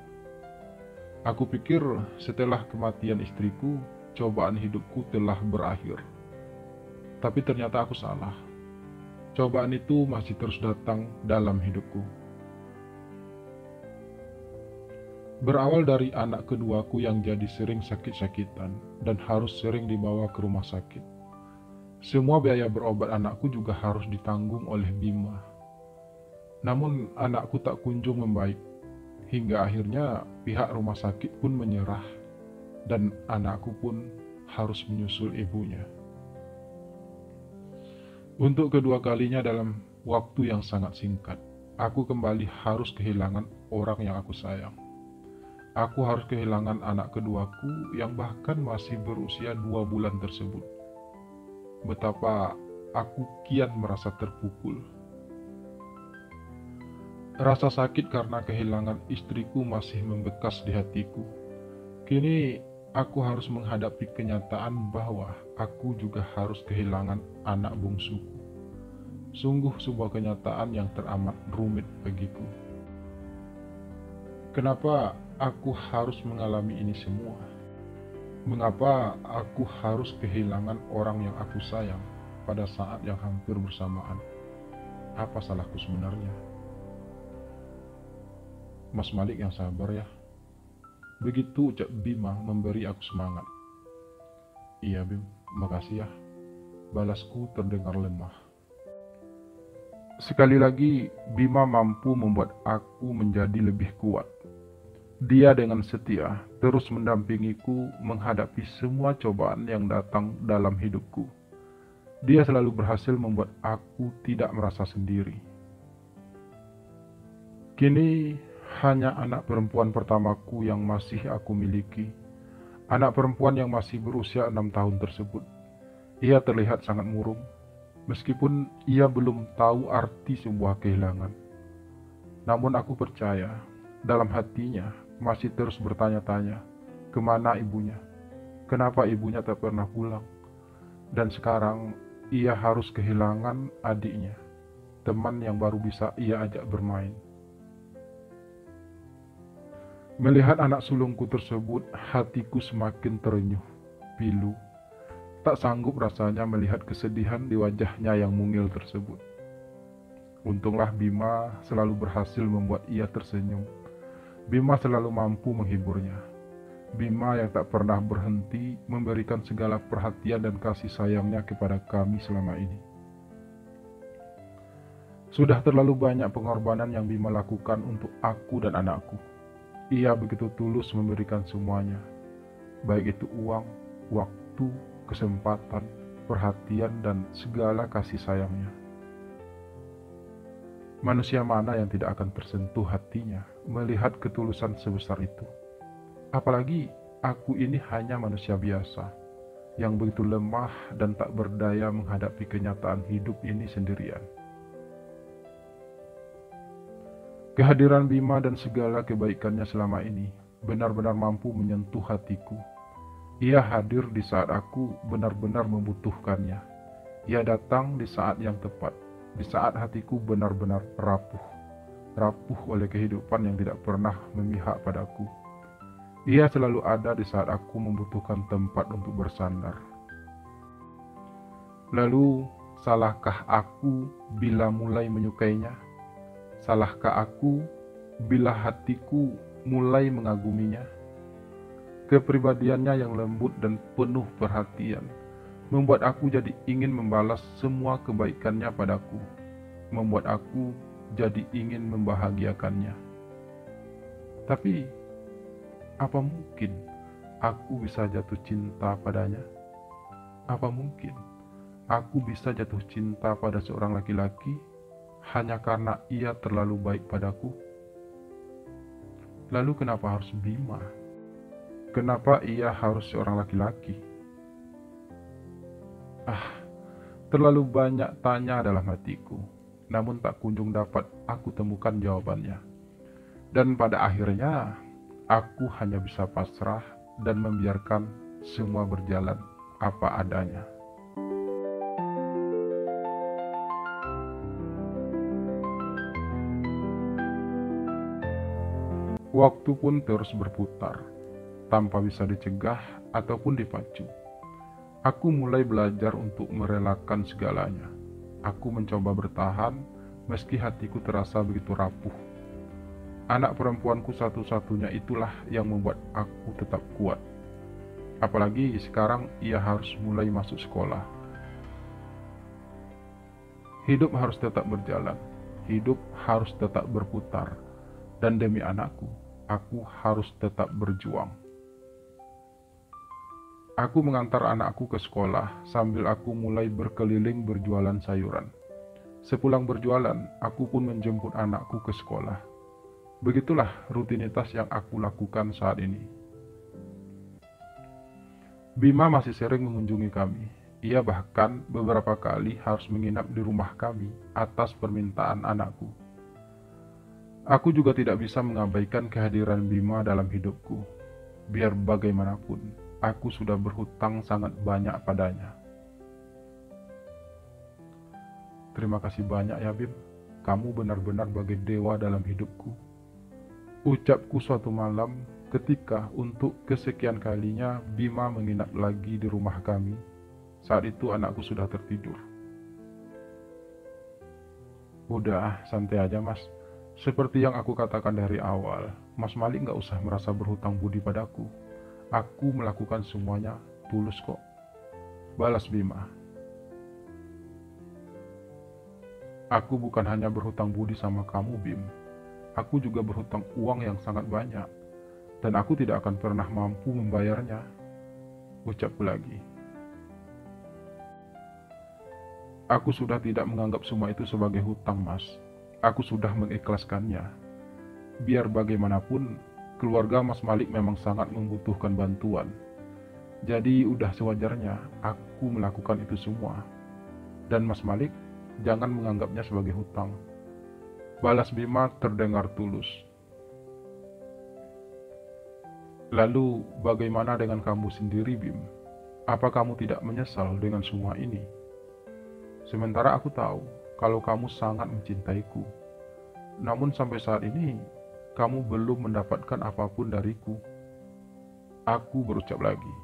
Aku pikir setelah kematian istriku, cobaan hidupku telah berakhir. Tapi ternyata aku salah. Cobaan itu masih terus datang dalam hidupku. Berawal dari anak keduaku yang jadi sering sakit-sakitan dan harus sering dibawa ke rumah sakit. Semua biaya berobat anakku juga harus ditanggung oleh Bima. Namun anakku tak kunjung membaik, hingga akhirnya pihak rumah sakit pun menyerah dan anakku pun harus menyusul ibunya. Untuk kedua kalinya dalam waktu yang sangat singkat, aku kembali harus kehilangan orang yang aku sayang. Aku harus kehilangan anak keduaku yang bahkan masih berusia 2 bulan tersebut. Betapa aku kian merasa terpukul. Rasa sakit karena kehilangan istriku masih membekas di hatiku. Kini aku harus menghadapi kenyataan bahwa aku juga harus kehilangan anak bungsuku. Sungguh sebuah kenyataan yang teramat rumit bagiku. Kenapa aku harus mengalami ini semua? Mengapa aku harus kehilangan orang yang aku sayang pada saat yang hampir bersamaan? Apa salahku sebenarnya? Mas Malik yang sabar ya. Begitu ucap Bima memberi aku semangat. Iya Bim, makasih ya. Balasku terdengar lemah. Sekali lagi, Bima mampu membuat aku menjadi lebih kuat. Dia dengan setia terus mendampingiku menghadapi semua cobaan yang datang dalam hidupku. Dia selalu berhasil membuat aku tidak merasa sendiri. Kini hanya anak perempuan pertamaku yang masih aku miliki. Anak perempuan yang masih berusia 6 tahun tersebut. Ia terlihat sangat murung, meskipun ia belum tahu arti sebuah kehilangan. Namun aku percaya, dalam hatinya masih terus bertanya-tanya, kemana ibunya? Kenapa ibunya tak pernah pulang? Dan sekarang ia harus kehilangan adiknya, teman yang baru bisa ia ajak bermain. Melihat anak sulungku tersebut, hatiku semakin terenyuh, pilu. Tak sanggup rasanya melihat kesedihan di wajahnya yang mungil tersebut. Untunglah Bima selalu berhasil membuat ia tersenyum. Bima selalu mampu menghiburnya. Bima yang tak pernah berhenti memberikan segala perhatian dan kasih sayangnya kepada kami selama ini. Sudah terlalu banyak pengorbanan yang Bima lakukan untuk aku dan anakku. Ia begitu tulus memberikan semuanya, baik itu uang, waktu, kesempatan, perhatian, dan segala kasih sayangnya. Manusia mana yang tidak akan tersentuh hatinya melihat ketulusan sebesar itu? Apalagi aku ini hanya manusia biasa, yang begitu lemah dan tak berdaya menghadapi kenyataan hidup ini sendirian. Kehadiran Bima dan segala kebaikannya selama ini benar-benar mampu menyentuh hatiku. Ia hadir di saat aku benar-benar membutuhkannya. Ia datang di saat yang tepat, di saat hatiku benar-benar rapuh oleh kehidupan yang tidak pernah memihak padaku. Ia selalu ada di saat aku membutuhkan tempat untuk bersandar. Lalu, salahkah aku bila mulai menyukainya? Salahkah aku bila hatiku mulai mengaguminya? Kepribadiannya yang lembut dan penuh perhatian membuat aku jadi ingin membalas semua kebaikannya padaku, membuat aku jadi ingin membahagiakannya. Tapi, apa mungkin aku bisa jatuh cinta padanya? Apa mungkin aku bisa jatuh cinta pada seorang laki-laki hanya karena ia terlalu baik padaku? Lalu kenapa harus Bima? Kenapa ia harus seorang laki-laki? Terlalu banyak tanya dalam hatiku, namun tak kunjung dapat aku temukan jawabannya. Dan pada akhirnya, aku hanya bisa pasrah dan membiarkan semua berjalan apa adanya. Waktu pun terus berputar, tanpa bisa dicegah ataupun dipacu. Aku mulai belajar untuk merelakan segalanya. Aku mencoba bertahan, meski hatiku terasa begitu rapuh. Anak perempuanku satu-satunya itulah yang membuat aku tetap kuat. Apalagi sekarang ia harus mulai masuk sekolah. Hidup harus tetap berjalan, hidup harus tetap berputar, dan demi anakku, aku harus tetap berjuang. Aku mengantar anakku ke sekolah sambil aku mulai berkeliling berjualan sayuran. Sepulang berjualan, aku pun menjemput anakku ke sekolah. Begitulah rutinitas yang aku lakukan saat ini. Bima masih sering mengunjungi kami. Ia bahkan beberapa kali harus menginap di rumah kami atas permintaan anakku. Aku juga tidak bisa mengabaikan kehadiran Bima dalam hidupku. Biar bagaimanapun, aku sudah berhutang sangat banyak padanya. Terima kasih banyak ya Bim. Kamu benar-benar bagai dewa dalam hidupku. Ucapku suatu malam ketika untuk kesekian kalinya Bima menginap lagi di rumah kami. Saat itu anakku sudah tertidur. Udah, santai aja mas. Seperti yang aku katakan dari awal, Mas Malik gak usah merasa berhutang budi padaku. Aku melakukan semuanya tulus kok. Balas Bima. Aku bukan hanya berhutang budi sama kamu Bim. Aku juga berhutang uang yang sangat banyak. Dan aku tidak akan pernah mampu membayarnya. Ucapku lagi. Aku sudah tidak menganggap semua itu sebagai hutang, Mas. Aku sudah mengikhlaskannya. Biar bagaimanapun, keluarga Mas Malik memang sangat membutuhkan bantuan. Jadi udah sewajarnya aku melakukan itu semua. Dan Mas Malik jangan menganggapnya sebagai hutang. Balas Bima terdengar tulus. Lalu bagaimana dengan kamu sendiri, Bim? Apa kamu tidak menyesal dengan semua ini? Sementara aku tahu kalau kamu sangat mencintaiku. Namun sampai saat ini, kamu belum mendapatkan apapun dariku. Aku berucap lagi,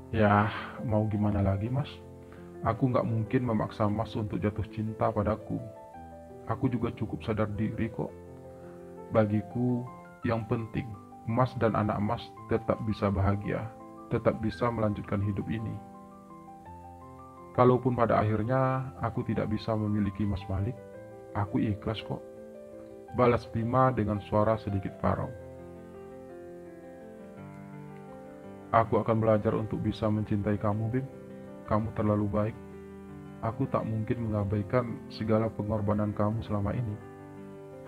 ya mau gimana lagi mas? Aku nggak mungkin memaksa mas untuk jatuh cinta padaku. Aku juga cukup sadar diri kok. Bagiku, yang penting, mas dan anak mas tetap bisa bahagia, tetap bisa melanjutkan hidup ini. Kalaupun pada akhirnya aku tidak bisa memiliki Mas Malik, aku ikhlas kok. Balas Bima dengan suara sedikit parau. Aku akan belajar untuk bisa mencintai kamu, Bim. Kamu terlalu baik. Aku tak mungkin mengabaikan segala pengorbanan kamu selama ini.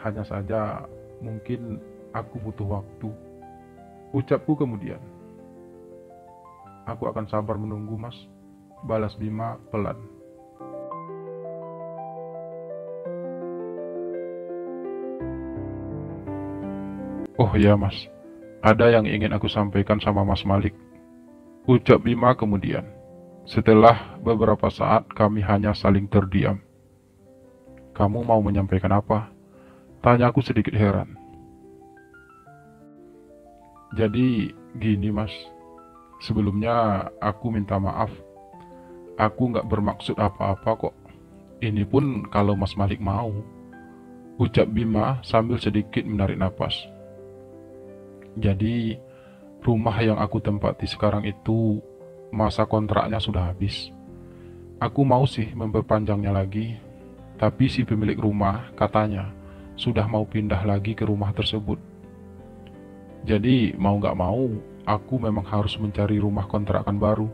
Hanya saja, mungkin aku butuh waktu. Ucapku kemudian. Aku akan sabar menunggu, Mas. Balas Bima pelan. Oh ya, Mas. Ada yang ingin aku sampaikan sama Mas Malik. Ucap Bima kemudian. Setelah beberapa saat kami hanya saling terdiam. Kamu mau menyampaikan apa? Tanyaku sedikit heran. Jadi gini mas, sebelumnya aku minta maaf. Aku nggak bermaksud apa-apa kok. Ini pun kalau Mas Malik mau. Ucap Bima sambil sedikit menarik napas. Jadi rumah yang aku tempati sekarang itu masa kontraknya sudah habis. Aku mau sih memperpanjangnya lagi, tapi si pemilik rumah katanya sudah mau pindah lagi ke rumah tersebut. Jadi mau gak mau, aku memang harus mencari rumah kontrakan baru.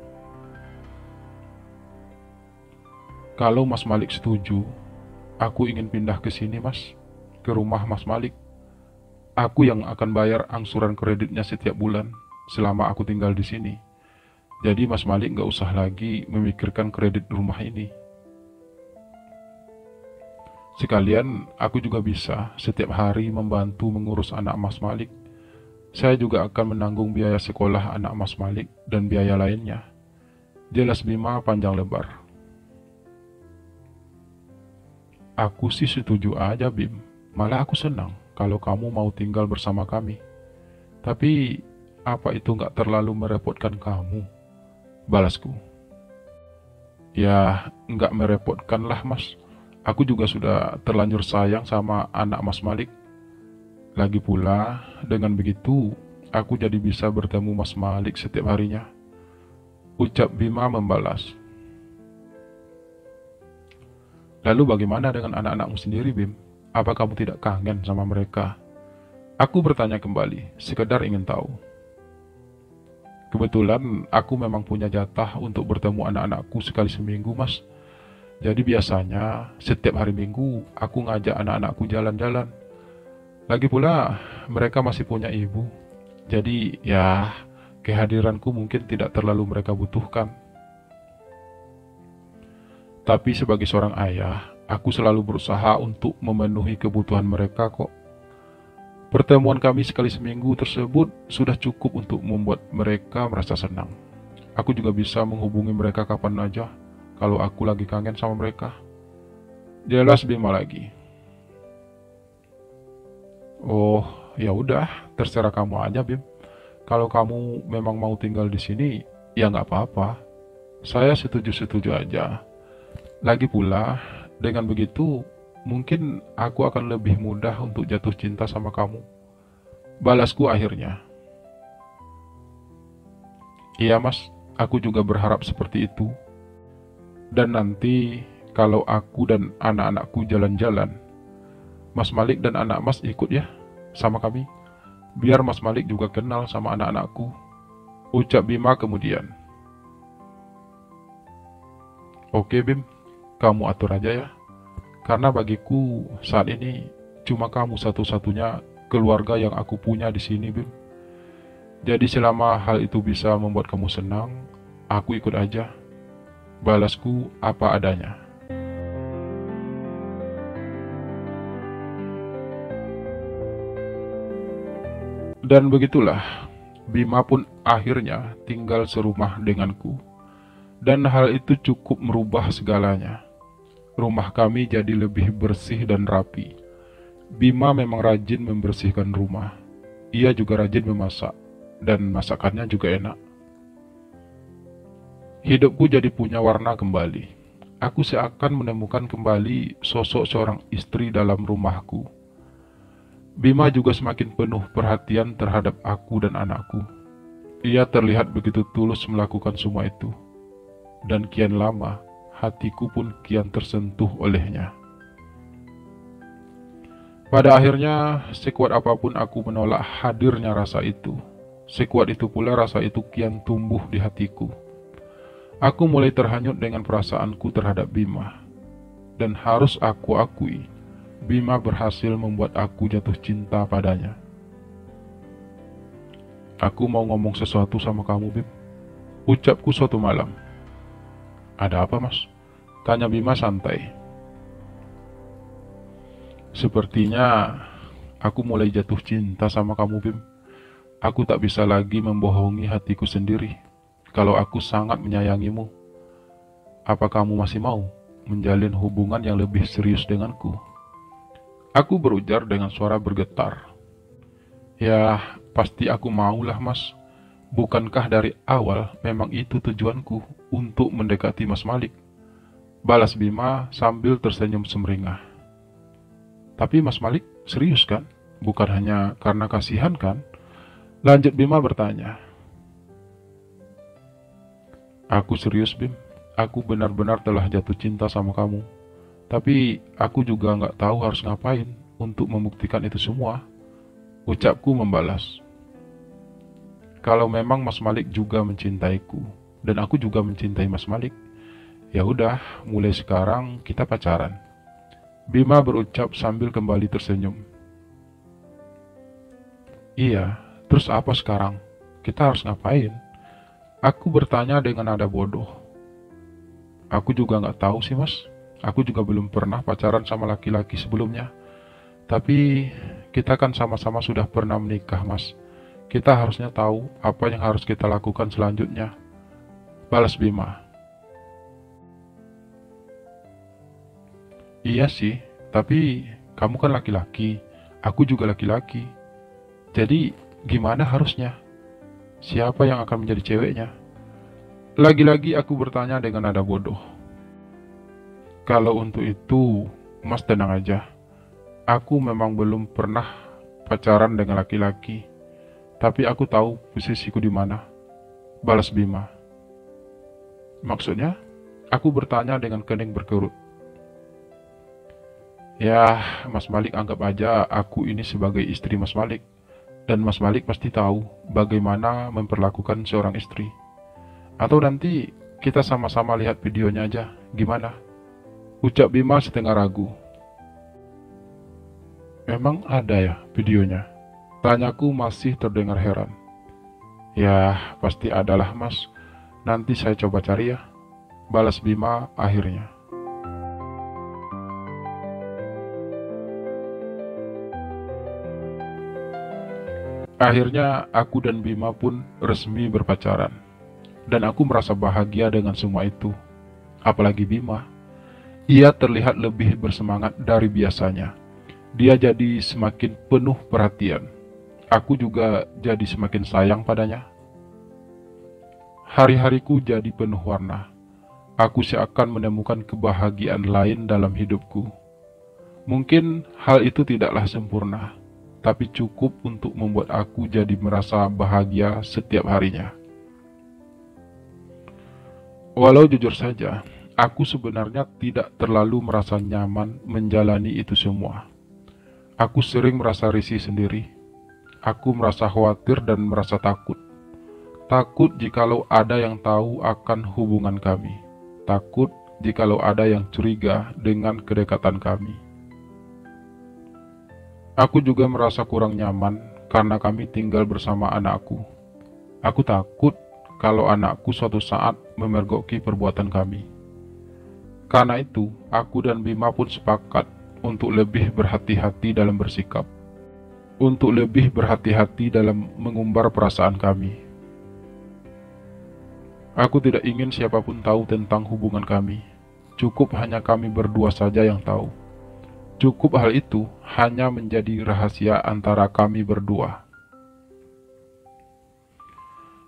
Kalau Mas Malik setuju, aku ingin pindah ke sini mas, ke rumah Mas Malik. Aku yang akan bayar angsuran kreditnya setiap bulan selama aku tinggal di sini. Jadi Mas Malik gak usah lagi memikirkan kredit rumah ini. Sekalian aku juga bisa setiap hari membantu mengurus anak Mas Malik. Saya juga akan menanggung biaya sekolah anak Mas Malik dan biaya lainnya. Jelas Bima panjang lebar. Aku sih setuju aja Bim. Malah aku senang kalau kamu mau tinggal bersama kami. Tapi apa itu gak terlalu merepotkan kamu? Balasku. Ya gak merepotkan lah mas. Aku juga sudah terlanjur sayang sama anak Mas Malik. Lagi pula, dengan begitu, aku jadi bisa bertemu Mas Malik setiap harinya. Ucap Bima membalas. Lalu bagaimana dengan anak-anakmu sendiri, Bim? Apa kamu tidak kangen sama mereka? Aku bertanya kembali, sekedar ingin tahu. Kebetulan, aku memang punya jatah untuk bertemu anak-anakku sekali seminggu, Mas. Jadi biasanya, setiap hari Minggu, aku ngajak anak-anakku jalan-jalan. Lagi pula, mereka masih punya ibu. Jadi, ya, kehadiranku mungkin tidak terlalu mereka butuhkan. Tapi sebagai seorang ayah, aku selalu berusaha untuk memenuhi kebutuhan mereka kok. Pertemuan kami sekali seminggu tersebut sudah cukup untuk membuat mereka merasa senang. Aku juga bisa menghubungi mereka kapan aja kalau aku lagi kangen sama mereka. Jelas Bima lagi. Oh, ya udah, terserah kamu aja, Bim. Kalau kamu memang mau tinggal di sini, ya nggak apa-apa. Saya setuju-setuju aja. Lagi pula, dengan begitu, mungkin aku akan lebih mudah untuk jatuh cinta sama kamu. Balasku akhirnya. Iya mas, aku juga berharap seperti itu. Dan nanti, kalau aku dan anak-anakku jalan-jalan, Mas Malik dan anak mas ikut ya, sama kami. Biar Mas Malik juga kenal sama anak-anakku. Ucap Bima kemudian. Oke Bim, kamu atur aja ya. Karena bagiku saat ini cuma kamu satu-satunya keluarga yang aku punya di sini, Bim. Jadi selama hal itu bisa membuat kamu senang, aku ikut aja. Balasku apa adanya. Dan begitulah, Bima pun akhirnya tinggal serumah denganku. Dan hal itu cukup merubah segalanya. Rumah kami jadi lebih bersih dan rapi. Bima memang rajin membersihkan rumah. Ia juga rajin memasak, dan masakannya juga enak. Hidupku jadi punya warna kembali. Aku seakan menemukan kembali sosok seorang istri dalam rumahku. Bima juga semakin penuh perhatian terhadap aku dan anakku. Ia terlihat begitu tulus melakukan semua itu. Dan kian lama, hatiku pun kian tersentuh olehnya. Pada akhirnya, sekuat apapun aku menolak hadirnya rasa itu. Sekuat itu pula rasa itu kian tumbuh di hatiku. Aku mulai terhanyut dengan perasaanku terhadap Bima. Dan harus aku akui, Bima berhasil membuat aku jatuh cinta padanya. Aku mau ngomong sesuatu sama kamu, Bim. Ucapku suatu malam. Ada apa, Mas? Tanya Bima santai. Sepertinya aku mulai jatuh cinta sama kamu, Bim. Aku tak bisa lagi membohongi hatiku sendiri kalau aku sangat menyayangimu. Apa kamu masih mau menjalin hubungan yang lebih serius denganku? Aku berujar dengan suara bergetar. Ya, pasti aku maulah, Mas. Bukankah dari awal memang itu tujuanku untuk mendekati Mas Malik? Balas Bima sambil tersenyum sumringah. Tapi Mas Malik serius kan? Bukan hanya karena kasihan kan? Lanjut Bima bertanya. Aku serius, Bim. Aku benar-benar telah jatuh cinta sama kamu. Tapi aku juga nggak tahu harus ngapain untuk membuktikan itu semua. Ucapku membalas. Kalau memang Mas Malik juga mencintaiku dan aku juga mencintai Mas Malik, ya udah, mulai sekarang kita pacaran. Bima berucap sambil kembali tersenyum. Iya, terus apa sekarang? Kita harus ngapain? Aku bertanya dengan nada bodoh. Aku juga nggak tahu sih, Mas. Aku juga belum pernah pacaran sama laki-laki sebelumnya. Tapi kita kan sama-sama sudah pernah menikah, Mas. Kita harusnya tahu apa yang harus kita lakukan selanjutnya. Balas Bima. Iya sih, tapi kamu kan laki-laki. Aku juga laki-laki. Jadi gimana harusnya? Siapa yang akan menjadi ceweknya? Lagi-lagi aku bertanya dengan nada bodoh. Kalau untuk itu, Mas tenang aja. Aku memang belum pernah pacaran dengan laki-laki, tapi aku tahu posisiku di mana. Balas Bima. Maksudnya? Aku bertanya dengan kening berkerut. Ya, Mas Malik anggap aja aku ini sebagai istri Mas Malik. Dan Mas Malik pasti tahu bagaimana memperlakukan seorang istri. Atau nanti kita sama-sama lihat videonya aja, gimana? Ucap Bima setengah ragu. Memang ada ya videonya? Tanyaku masih terdengar heran. Ya, pasti adalah, Mas. Nanti saya coba cari ya. Balas Bima akhirnya. Akhirnya aku dan Bima pun resmi berpacaran. Dan aku merasa bahagia dengan semua itu. Apalagi Bima. Ia terlihat lebih bersemangat dari biasanya. Dia jadi semakin penuh perhatian. Aku juga jadi semakin sayang padanya. Hari-hariku jadi penuh warna. Aku seakan menemukan kebahagiaan lain dalam hidupku. Mungkin hal itu tidaklah sempurna, tapi cukup untuk membuat aku jadi merasa bahagia setiap harinya. Walau jujur saja, aku sebenarnya tidak terlalu merasa nyaman menjalani itu semua. Aku sering merasa risih sendiri. Aku merasa khawatir dan merasa takut. Takut jikalau ada yang tahu akan hubungan kami. Takut jikalau ada yang curiga dengan kedekatan kami. Aku juga merasa kurang nyaman karena kami tinggal bersama anakku. Aku takut kalau anakku suatu saat memergoki perbuatan kami. Karena itu, aku dan Bima pun sepakat untuk lebih berhati-hati dalam bersikap. untuk lebih berhati-hati dalam mengumbar perasaan kami. Aku tidak ingin siapapun tahu tentang hubungan kami. Cukup hanya kami berdua saja yang tahu. Cukup hal itu hanya menjadi rahasia antara kami berdua.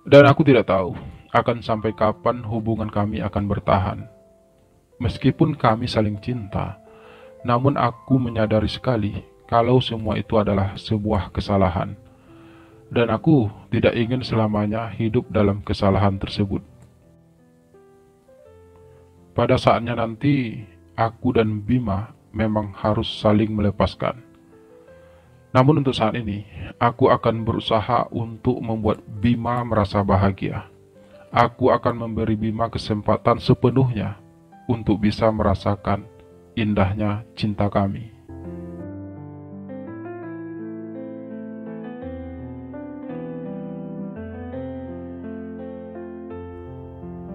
Dan aku tidak tahu akan sampai kapan hubungan kami akan bertahan. Meskipun kami saling cinta, namun aku menyadari sekali kalau semua itu adalah sebuah kesalahan. Dan aku tidak ingin selamanya hidup dalam kesalahan tersebut. Pada saatnya nanti, aku dan Bima memang harus saling melepaskan. Namun untuk saat ini, aku akan berusaha untuk membuat Bima merasa bahagia. Aku akan memberi Bima kesempatan sepenuhnya untuk bisa merasakan indahnya cinta kami.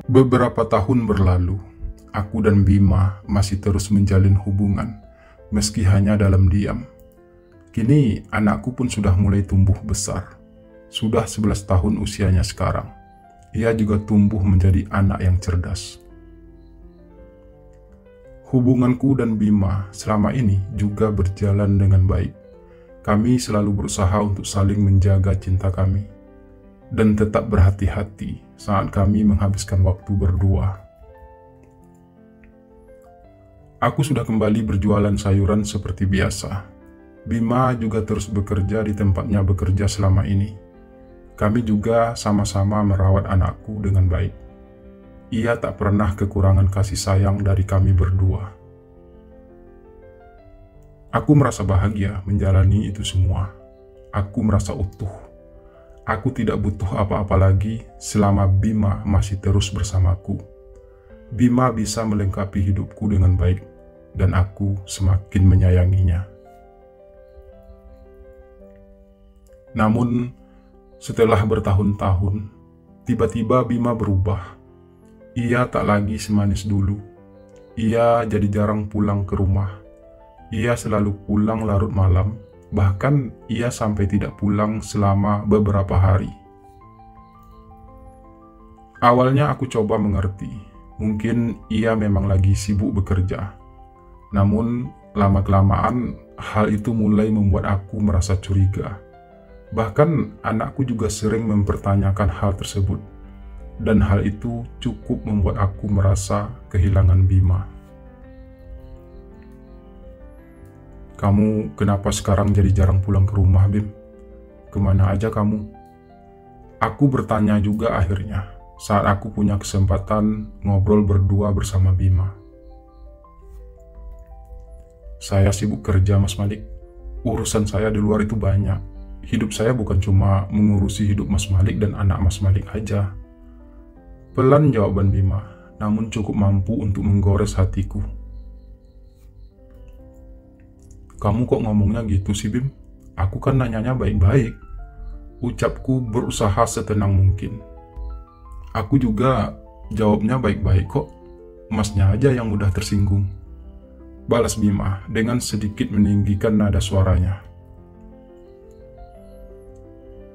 Beberapa tahun berlalu, aku dan Bima masih terus menjalin hubungan, meski hanya dalam diam. Kini anakku pun sudah mulai tumbuh besar. Sudah 11 tahun usianya sekarang. Ia juga tumbuh menjadi anak yang cerdas. Hubunganku dan Bima selama ini juga berjalan dengan baik. Kami selalu berusaha untuk saling menjaga cinta kami dan tetap berhati-hati saat kami menghabiskan waktu berdua. Aku sudah kembali berjualan sayuran seperti biasa. Bima juga terus bekerja di tempatnya bekerja selama ini. Kami juga sama-sama merawat anakku dengan baik. Ia tak pernah kekurangan kasih sayang dari kami berdua. Aku merasa bahagia menjalani itu semua. Aku merasa utuh. Aku tidak butuh apa-apa lagi selama Bima masih terus bersamaku. Bima bisa melengkapi hidupku dengan baik, dan aku semakin menyayanginya. Namun, setelah bertahun-tahun, tiba-tiba Bima berubah. Ia tak lagi semanis dulu. Ia jadi jarang pulang ke rumah. Ia selalu pulang larut malam, bahkan ia sampai tidak pulang selama beberapa hari. Awalnya aku coba mengerti. Mungkin ia memang lagi sibuk bekerja. Namun, lama-kelamaan hal itu mulai membuat aku merasa curiga. Bahkan, anakku juga sering mempertanyakan hal tersebut. Dan hal itu cukup membuat aku merasa kehilangan Bima. Kamu kenapa sekarang jadi jarang pulang ke rumah, Bim? Kemana aja kamu? Aku bertanya juga akhirnya, saat aku punya kesempatan ngobrol berdua bersama Bima. Saya sibuk kerja, Mas Malik. Urusan saya di luar itu banyak. Hidup saya bukan cuma mengurusi hidup Mas Malik dan anak Mas Malik aja. Pelan jawaban Bima, namun cukup mampu untuk menggores hatiku. Kamu kok ngomongnya gitu sih, Bim? Aku kan nanyanya baik-baik. Ucapku berusaha setenang mungkin. Aku juga jawabnya baik-baik kok. Masnya aja yang mudah tersinggung. Balas Bima dengan sedikit meninggikan nada suaranya.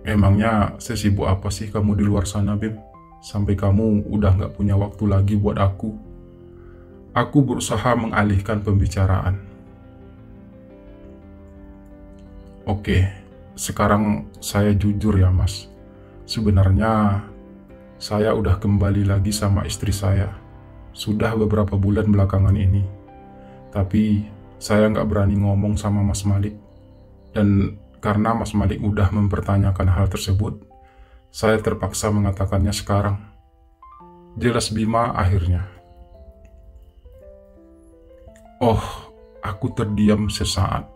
Emangnya sesibuk apa sih kamu di luar sana, Bim? Sampai kamu udah gak punya waktu lagi buat aku. Aku berusaha mengalihkan pembicaraan. Oke, sekarang saya jujur ya, Mas. Sebenarnya saya udah kembali lagi sama istri saya. Sudah beberapa bulan belakangan ini. Tapi saya nggak berani ngomong sama Mas Malik. Dan karena Mas Malik udah mempertanyakan hal tersebut, saya terpaksa mengatakannya sekarang. Jelas Bima akhirnya. Oh, aku terdiam sesaat.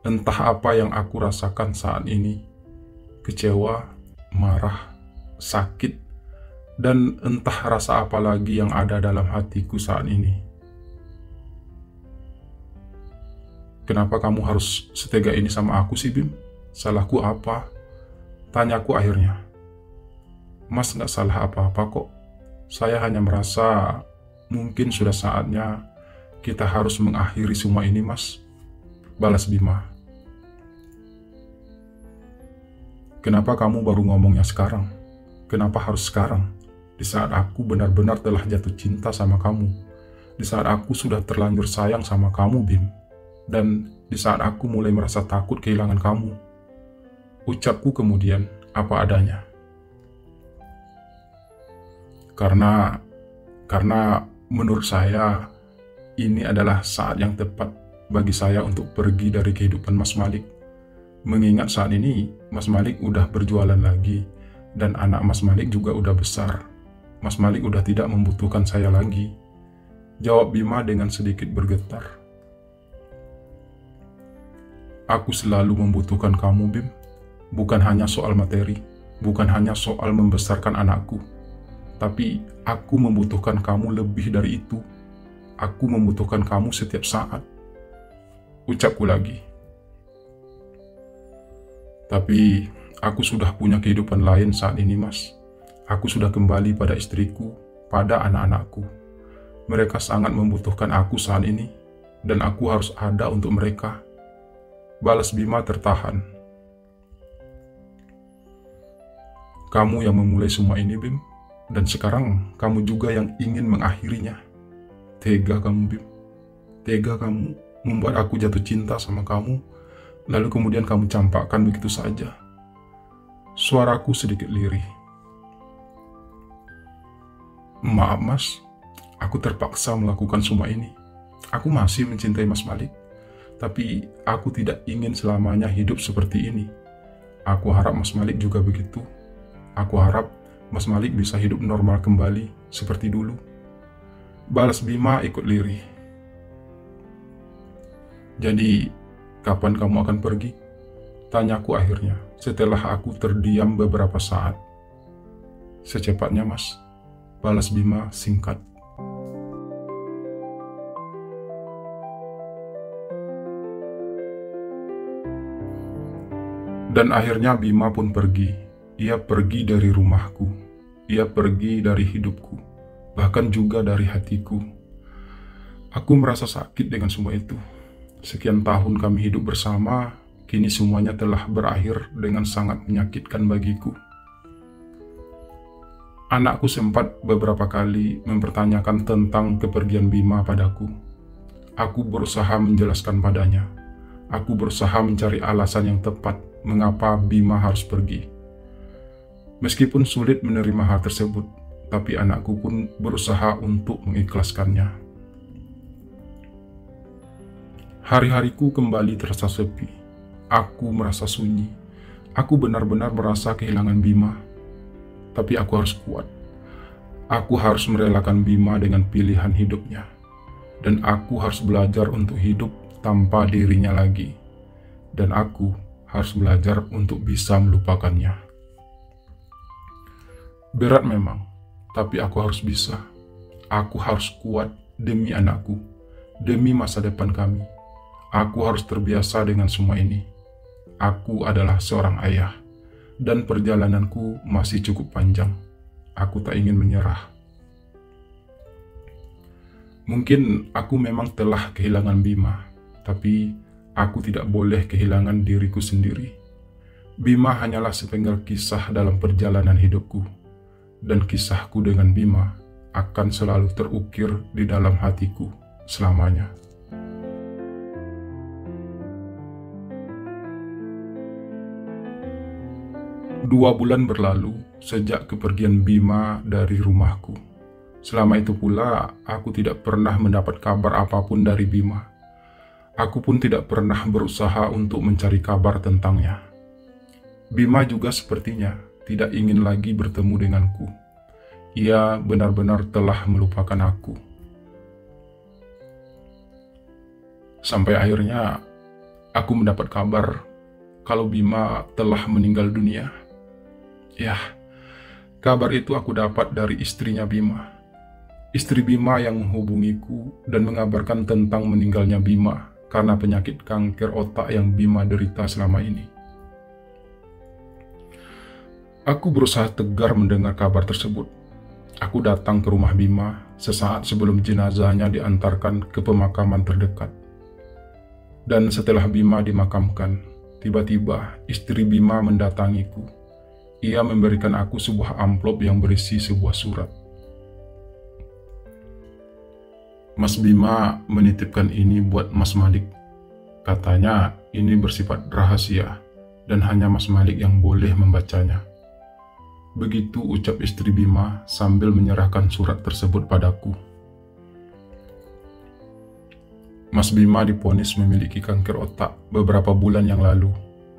Entah apa yang aku rasakan saat ini. Kecewa, marah, sakit, dan entah rasa apa lagi yang ada dalam hatiku saat ini. Kenapa kamu harus setega ini sama aku sih, Bim? Salahku apa? Tanyaku akhirnya. Mas gak salah apa-apa kok. Saya hanya merasa mungkin sudah saatnya kita harus mengakhiri semua ini, Mas. Balas Bima. Kenapa kamu baru ngomongnya sekarang? Kenapa harus sekarang? Di saat aku benar-benar telah jatuh cinta sama kamu. Di saat aku sudah terlanjur sayang sama kamu, Bim. Dan di saat aku mulai merasa takut kehilangan kamu. Ucapku kemudian apa adanya. Karena menurut saya ini adalah saat yang tepat bagi saya untuk pergi dari kehidupan Mas Malik. Mengingat saat ini Mas Malik udah berjualan lagi dan anak Mas Malik juga udah besar. Mas Malik udah tidak membutuhkan saya lagi. Jawab Bima dengan sedikit bergetar. Aku selalu membutuhkan kamu, Bim. Bukan hanya soal materi, bukan hanya soal membesarkan anakku. Tapi aku membutuhkan kamu lebih dari itu. Aku membutuhkan kamu setiap saat. Ucapku lagi. Tapi aku sudah punya kehidupan lain saat ini, Mas. Aku sudah kembali pada istriku, pada anak-anakku. Mereka sangat membutuhkan aku saat ini, dan aku harus ada untuk mereka. Balas Bima tertahan. Kamu yang memulai semua ini, Bim. Dan sekarang kamu juga yang ingin mengakhirinya. Tega kamu, Bim. Tega kamu membuat aku jatuh cinta sama kamu, lalu kemudian kamu campakkan begitu saja. Suaraku sedikit lirih. Maaf, Mas. Aku terpaksa melakukan semua ini. Aku masih mencintai Mas Malik. Tapi aku tidak ingin selamanya hidup seperti ini. Aku harap Mas Malik juga begitu. Aku harap Mas Malik bisa hidup normal kembali seperti dulu. Balas Bima ikut lirih. Jadi, kapan kamu akan pergi? Tanyaku akhirnya setelah aku terdiam beberapa saat. Secepatnya, Mas. Balas Bima singkat. Dan akhirnya Bima pun pergi. Ia pergi dari rumahku. Ia pergi dari hidupku. Bahkan juga dari hatiku. Aku merasa sakit dengan semua itu. Sekian tahun kami hidup bersama, kini semuanya telah berakhir dengan sangat menyakitkan bagiku. Anakku sempat beberapa kali mempertanyakan tentang kepergian Bima padaku. Aku berusaha menjelaskan padanya. Aku berusaha mencari alasan yang tepat mengapa Bima harus pergi. Meskipun sulit menerima hal tersebut, tapi anakku pun berusaha untuk mengikhlaskannya. Hari-hariku kembali terasa sepi. Aku merasa sunyi. Aku benar-benar merasa kehilangan Bima. Tapi aku harus kuat. Aku harus merelakan Bima dengan pilihan hidupnya. Dan aku harus belajar untuk hidup tanpa dirinya lagi. Dan aku harus belajar untuk bisa melupakannya. Berat memang, tapi aku harus bisa. Aku harus kuat demi anakku, demi masa depan kami. Aku harus terbiasa dengan semua ini. Aku adalah seorang ayah, dan perjalananku masih cukup panjang. Aku tak ingin menyerah. Mungkin aku memang telah kehilangan Bima, tapi aku tidak boleh kehilangan diriku sendiri. Bima hanyalah sepenggal kisah dalam perjalanan hidupku. Dan kisahku dengan Bima akan selalu terukir di dalam hatiku selamanya. Dua bulan berlalu sejak kepergian Bima dari rumahku. Selama itu pula, aku tidak pernah mendapat kabar apapun dari Bima. Aku pun tidak pernah berusaha untuk mencari kabar tentangnya. Bima juga sepertinya tidak ingin lagi bertemu denganku. Ia benar-benar telah melupakan aku. Sampai akhirnya aku mendapat kabar kalau Bima telah meninggal dunia. Ya, kabar itu aku dapat dari istrinya Bima. Istri Bima yang menghubungiku dan mengabarkan tentang meninggalnya Bima karena penyakit kanker otak yang Bima derita selama ini. Aku berusaha tegar mendengar kabar tersebut. Aku datang ke rumah Bima sesaat sebelum jenazahnya diantarkan ke pemakaman terdekat. Dan setelah Bima dimakamkan, tiba-tiba istri Bima mendatangiku. Ia memberikan aku sebuah amplop yang berisi sebuah surat. Mas Bima menitipkan ini buat Mas Malik. Katanya ini bersifat rahasia dan hanya Mas Malik yang boleh membacanya. Begitu ucap istri Bima sambil menyerahkan surat tersebut padaku. Mas Bima divonis memiliki kanker otak beberapa bulan yang lalu,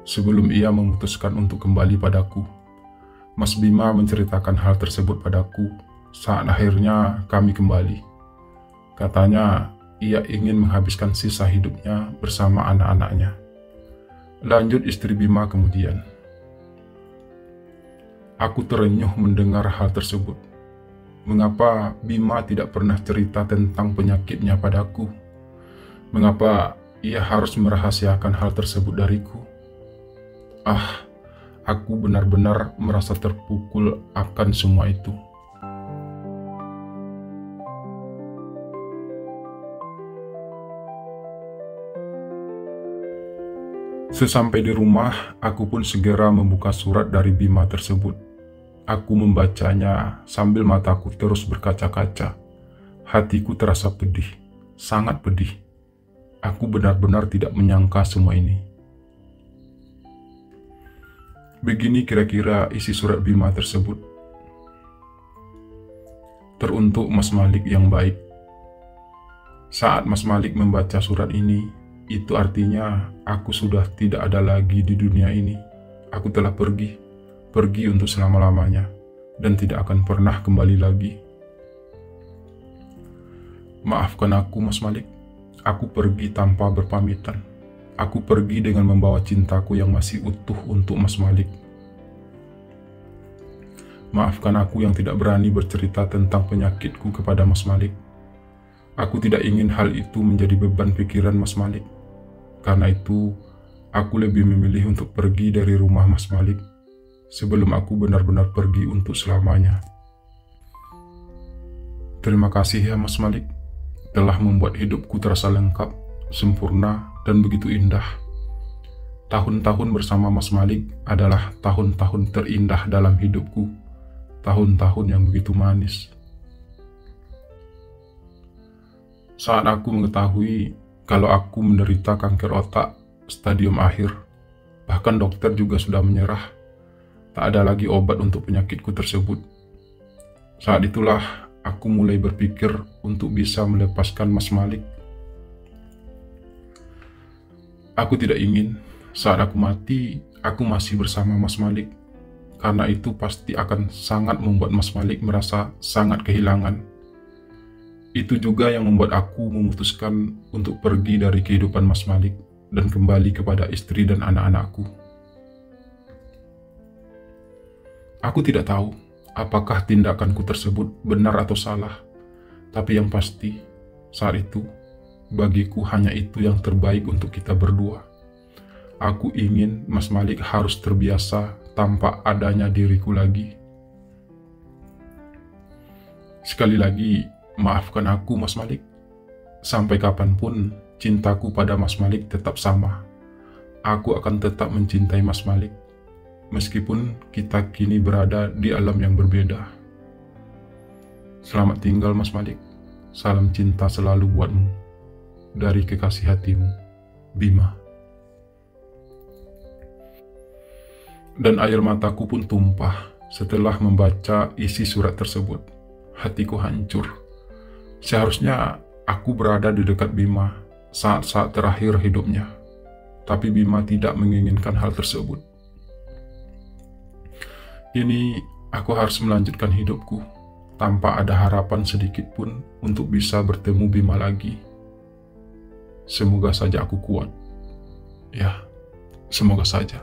sebelum ia memutuskan untuk kembali padaku. Mas Bima menceritakan hal tersebut padaku saat akhirnya kami kembali. Katanya ia ingin menghabiskan sisa hidupnya bersama anak-anaknya. Lanjut istri Bima kemudian. Aku terenyuh mendengar hal tersebut. Mengapa Bima tidak pernah cerita tentang penyakitnya padaku? Mengapa ia harus merahasiakan hal tersebut dariku? Aku benar-benar merasa terpukul akan semua itu. Sesampai di rumah, aku pun segera membuka surat dari Bima tersebut. Aku membacanya sambil mataku terus berkaca-kaca. Hatiku terasa pedih, sangat pedih. Aku benar-benar tidak menyangka semua ini. Begini kira-kira isi surat Bima tersebut. Teruntuk Mas Malik yang baik. Saat Mas Malik membaca surat ini, itu artinya aku sudah tidak ada lagi di dunia ini. Aku telah pergi untuk selama-lamanya, dan tidak akan pernah kembali lagi. Maafkan aku Mas Malik, aku pergi tanpa berpamitan. Aku pergi dengan membawa cintaku yang masih utuh untuk Mas Malik. Maafkan aku yang tidak berani bercerita tentang penyakitku kepada Mas Malik. Aku tidak ingin hal itu menjadi beban pikiran Mas Malik. Karena itu, aku lebih memilih untuk pergi dari rumah Mas Malik sebelum aku benar-benar pergi untuk selamanya. Terima kasih ya Mas Malik, telah membuat hidupku terasa lengkap, sempurna, dan begitu indah. Tahun-tahun bersama Mas Malik adalah tahun-tahun terindah dalam hidupku, tahun-tahun yang begitu manis. Saat aku mengetahui kalau aku menderita kanker otak stadium akhir, bahkan dokter juga sudah menyerah, tak ada lagi obat untuk penyakitku tersebut. Saat itulah aku mulai berpikir untuk bisa melepaskan Mas Malik. Aku tidak ingin saat aku mati, aku masih bersama Mas Malik, karena itu pasti akan sangat membuat Mas Malik merasa sangat kehilangan. Itu juga yang membuat aku memutuskan untuk pergi dari kehidupan Mas Malik dan kembali kepada istri dan anak-anakku. Aku tidak tahu apakah tindakanku tersebut benar atau salah, tapi yang pasti saat itu bagiku hanya itu yang terbaik untuk kita berdua. Aku ingin Mas Malik harus terbiasa tanpa adanya diriku lagi. Sekali lagi, maafkan aku Mas Malik. Sampai kapanpun cintaku pada Mas Malik tetap sama. Aku akan tetap mencintai Mas Malik, meskipun kita kini berada di alam yang berbeda. Selamat tinggal Mas Malik. Salam cinta selalu buatmu. Dari kekasih hatimu, Bima. Dan air mataku pun tumpah setelah membaca isi surat tersebut. Hatiku hancur. Seharusnya aku berada di dekat Bima saat-saat terakhir hidupnya, tapi Bima tidak menginginkan hal tersebut. Kini aku harus melanjutkan hidupku tanpa ada harapan sedikit pun untuk bisa bertemu Bima lagi. Semoga saja aku kuat. Ya, semoga saja.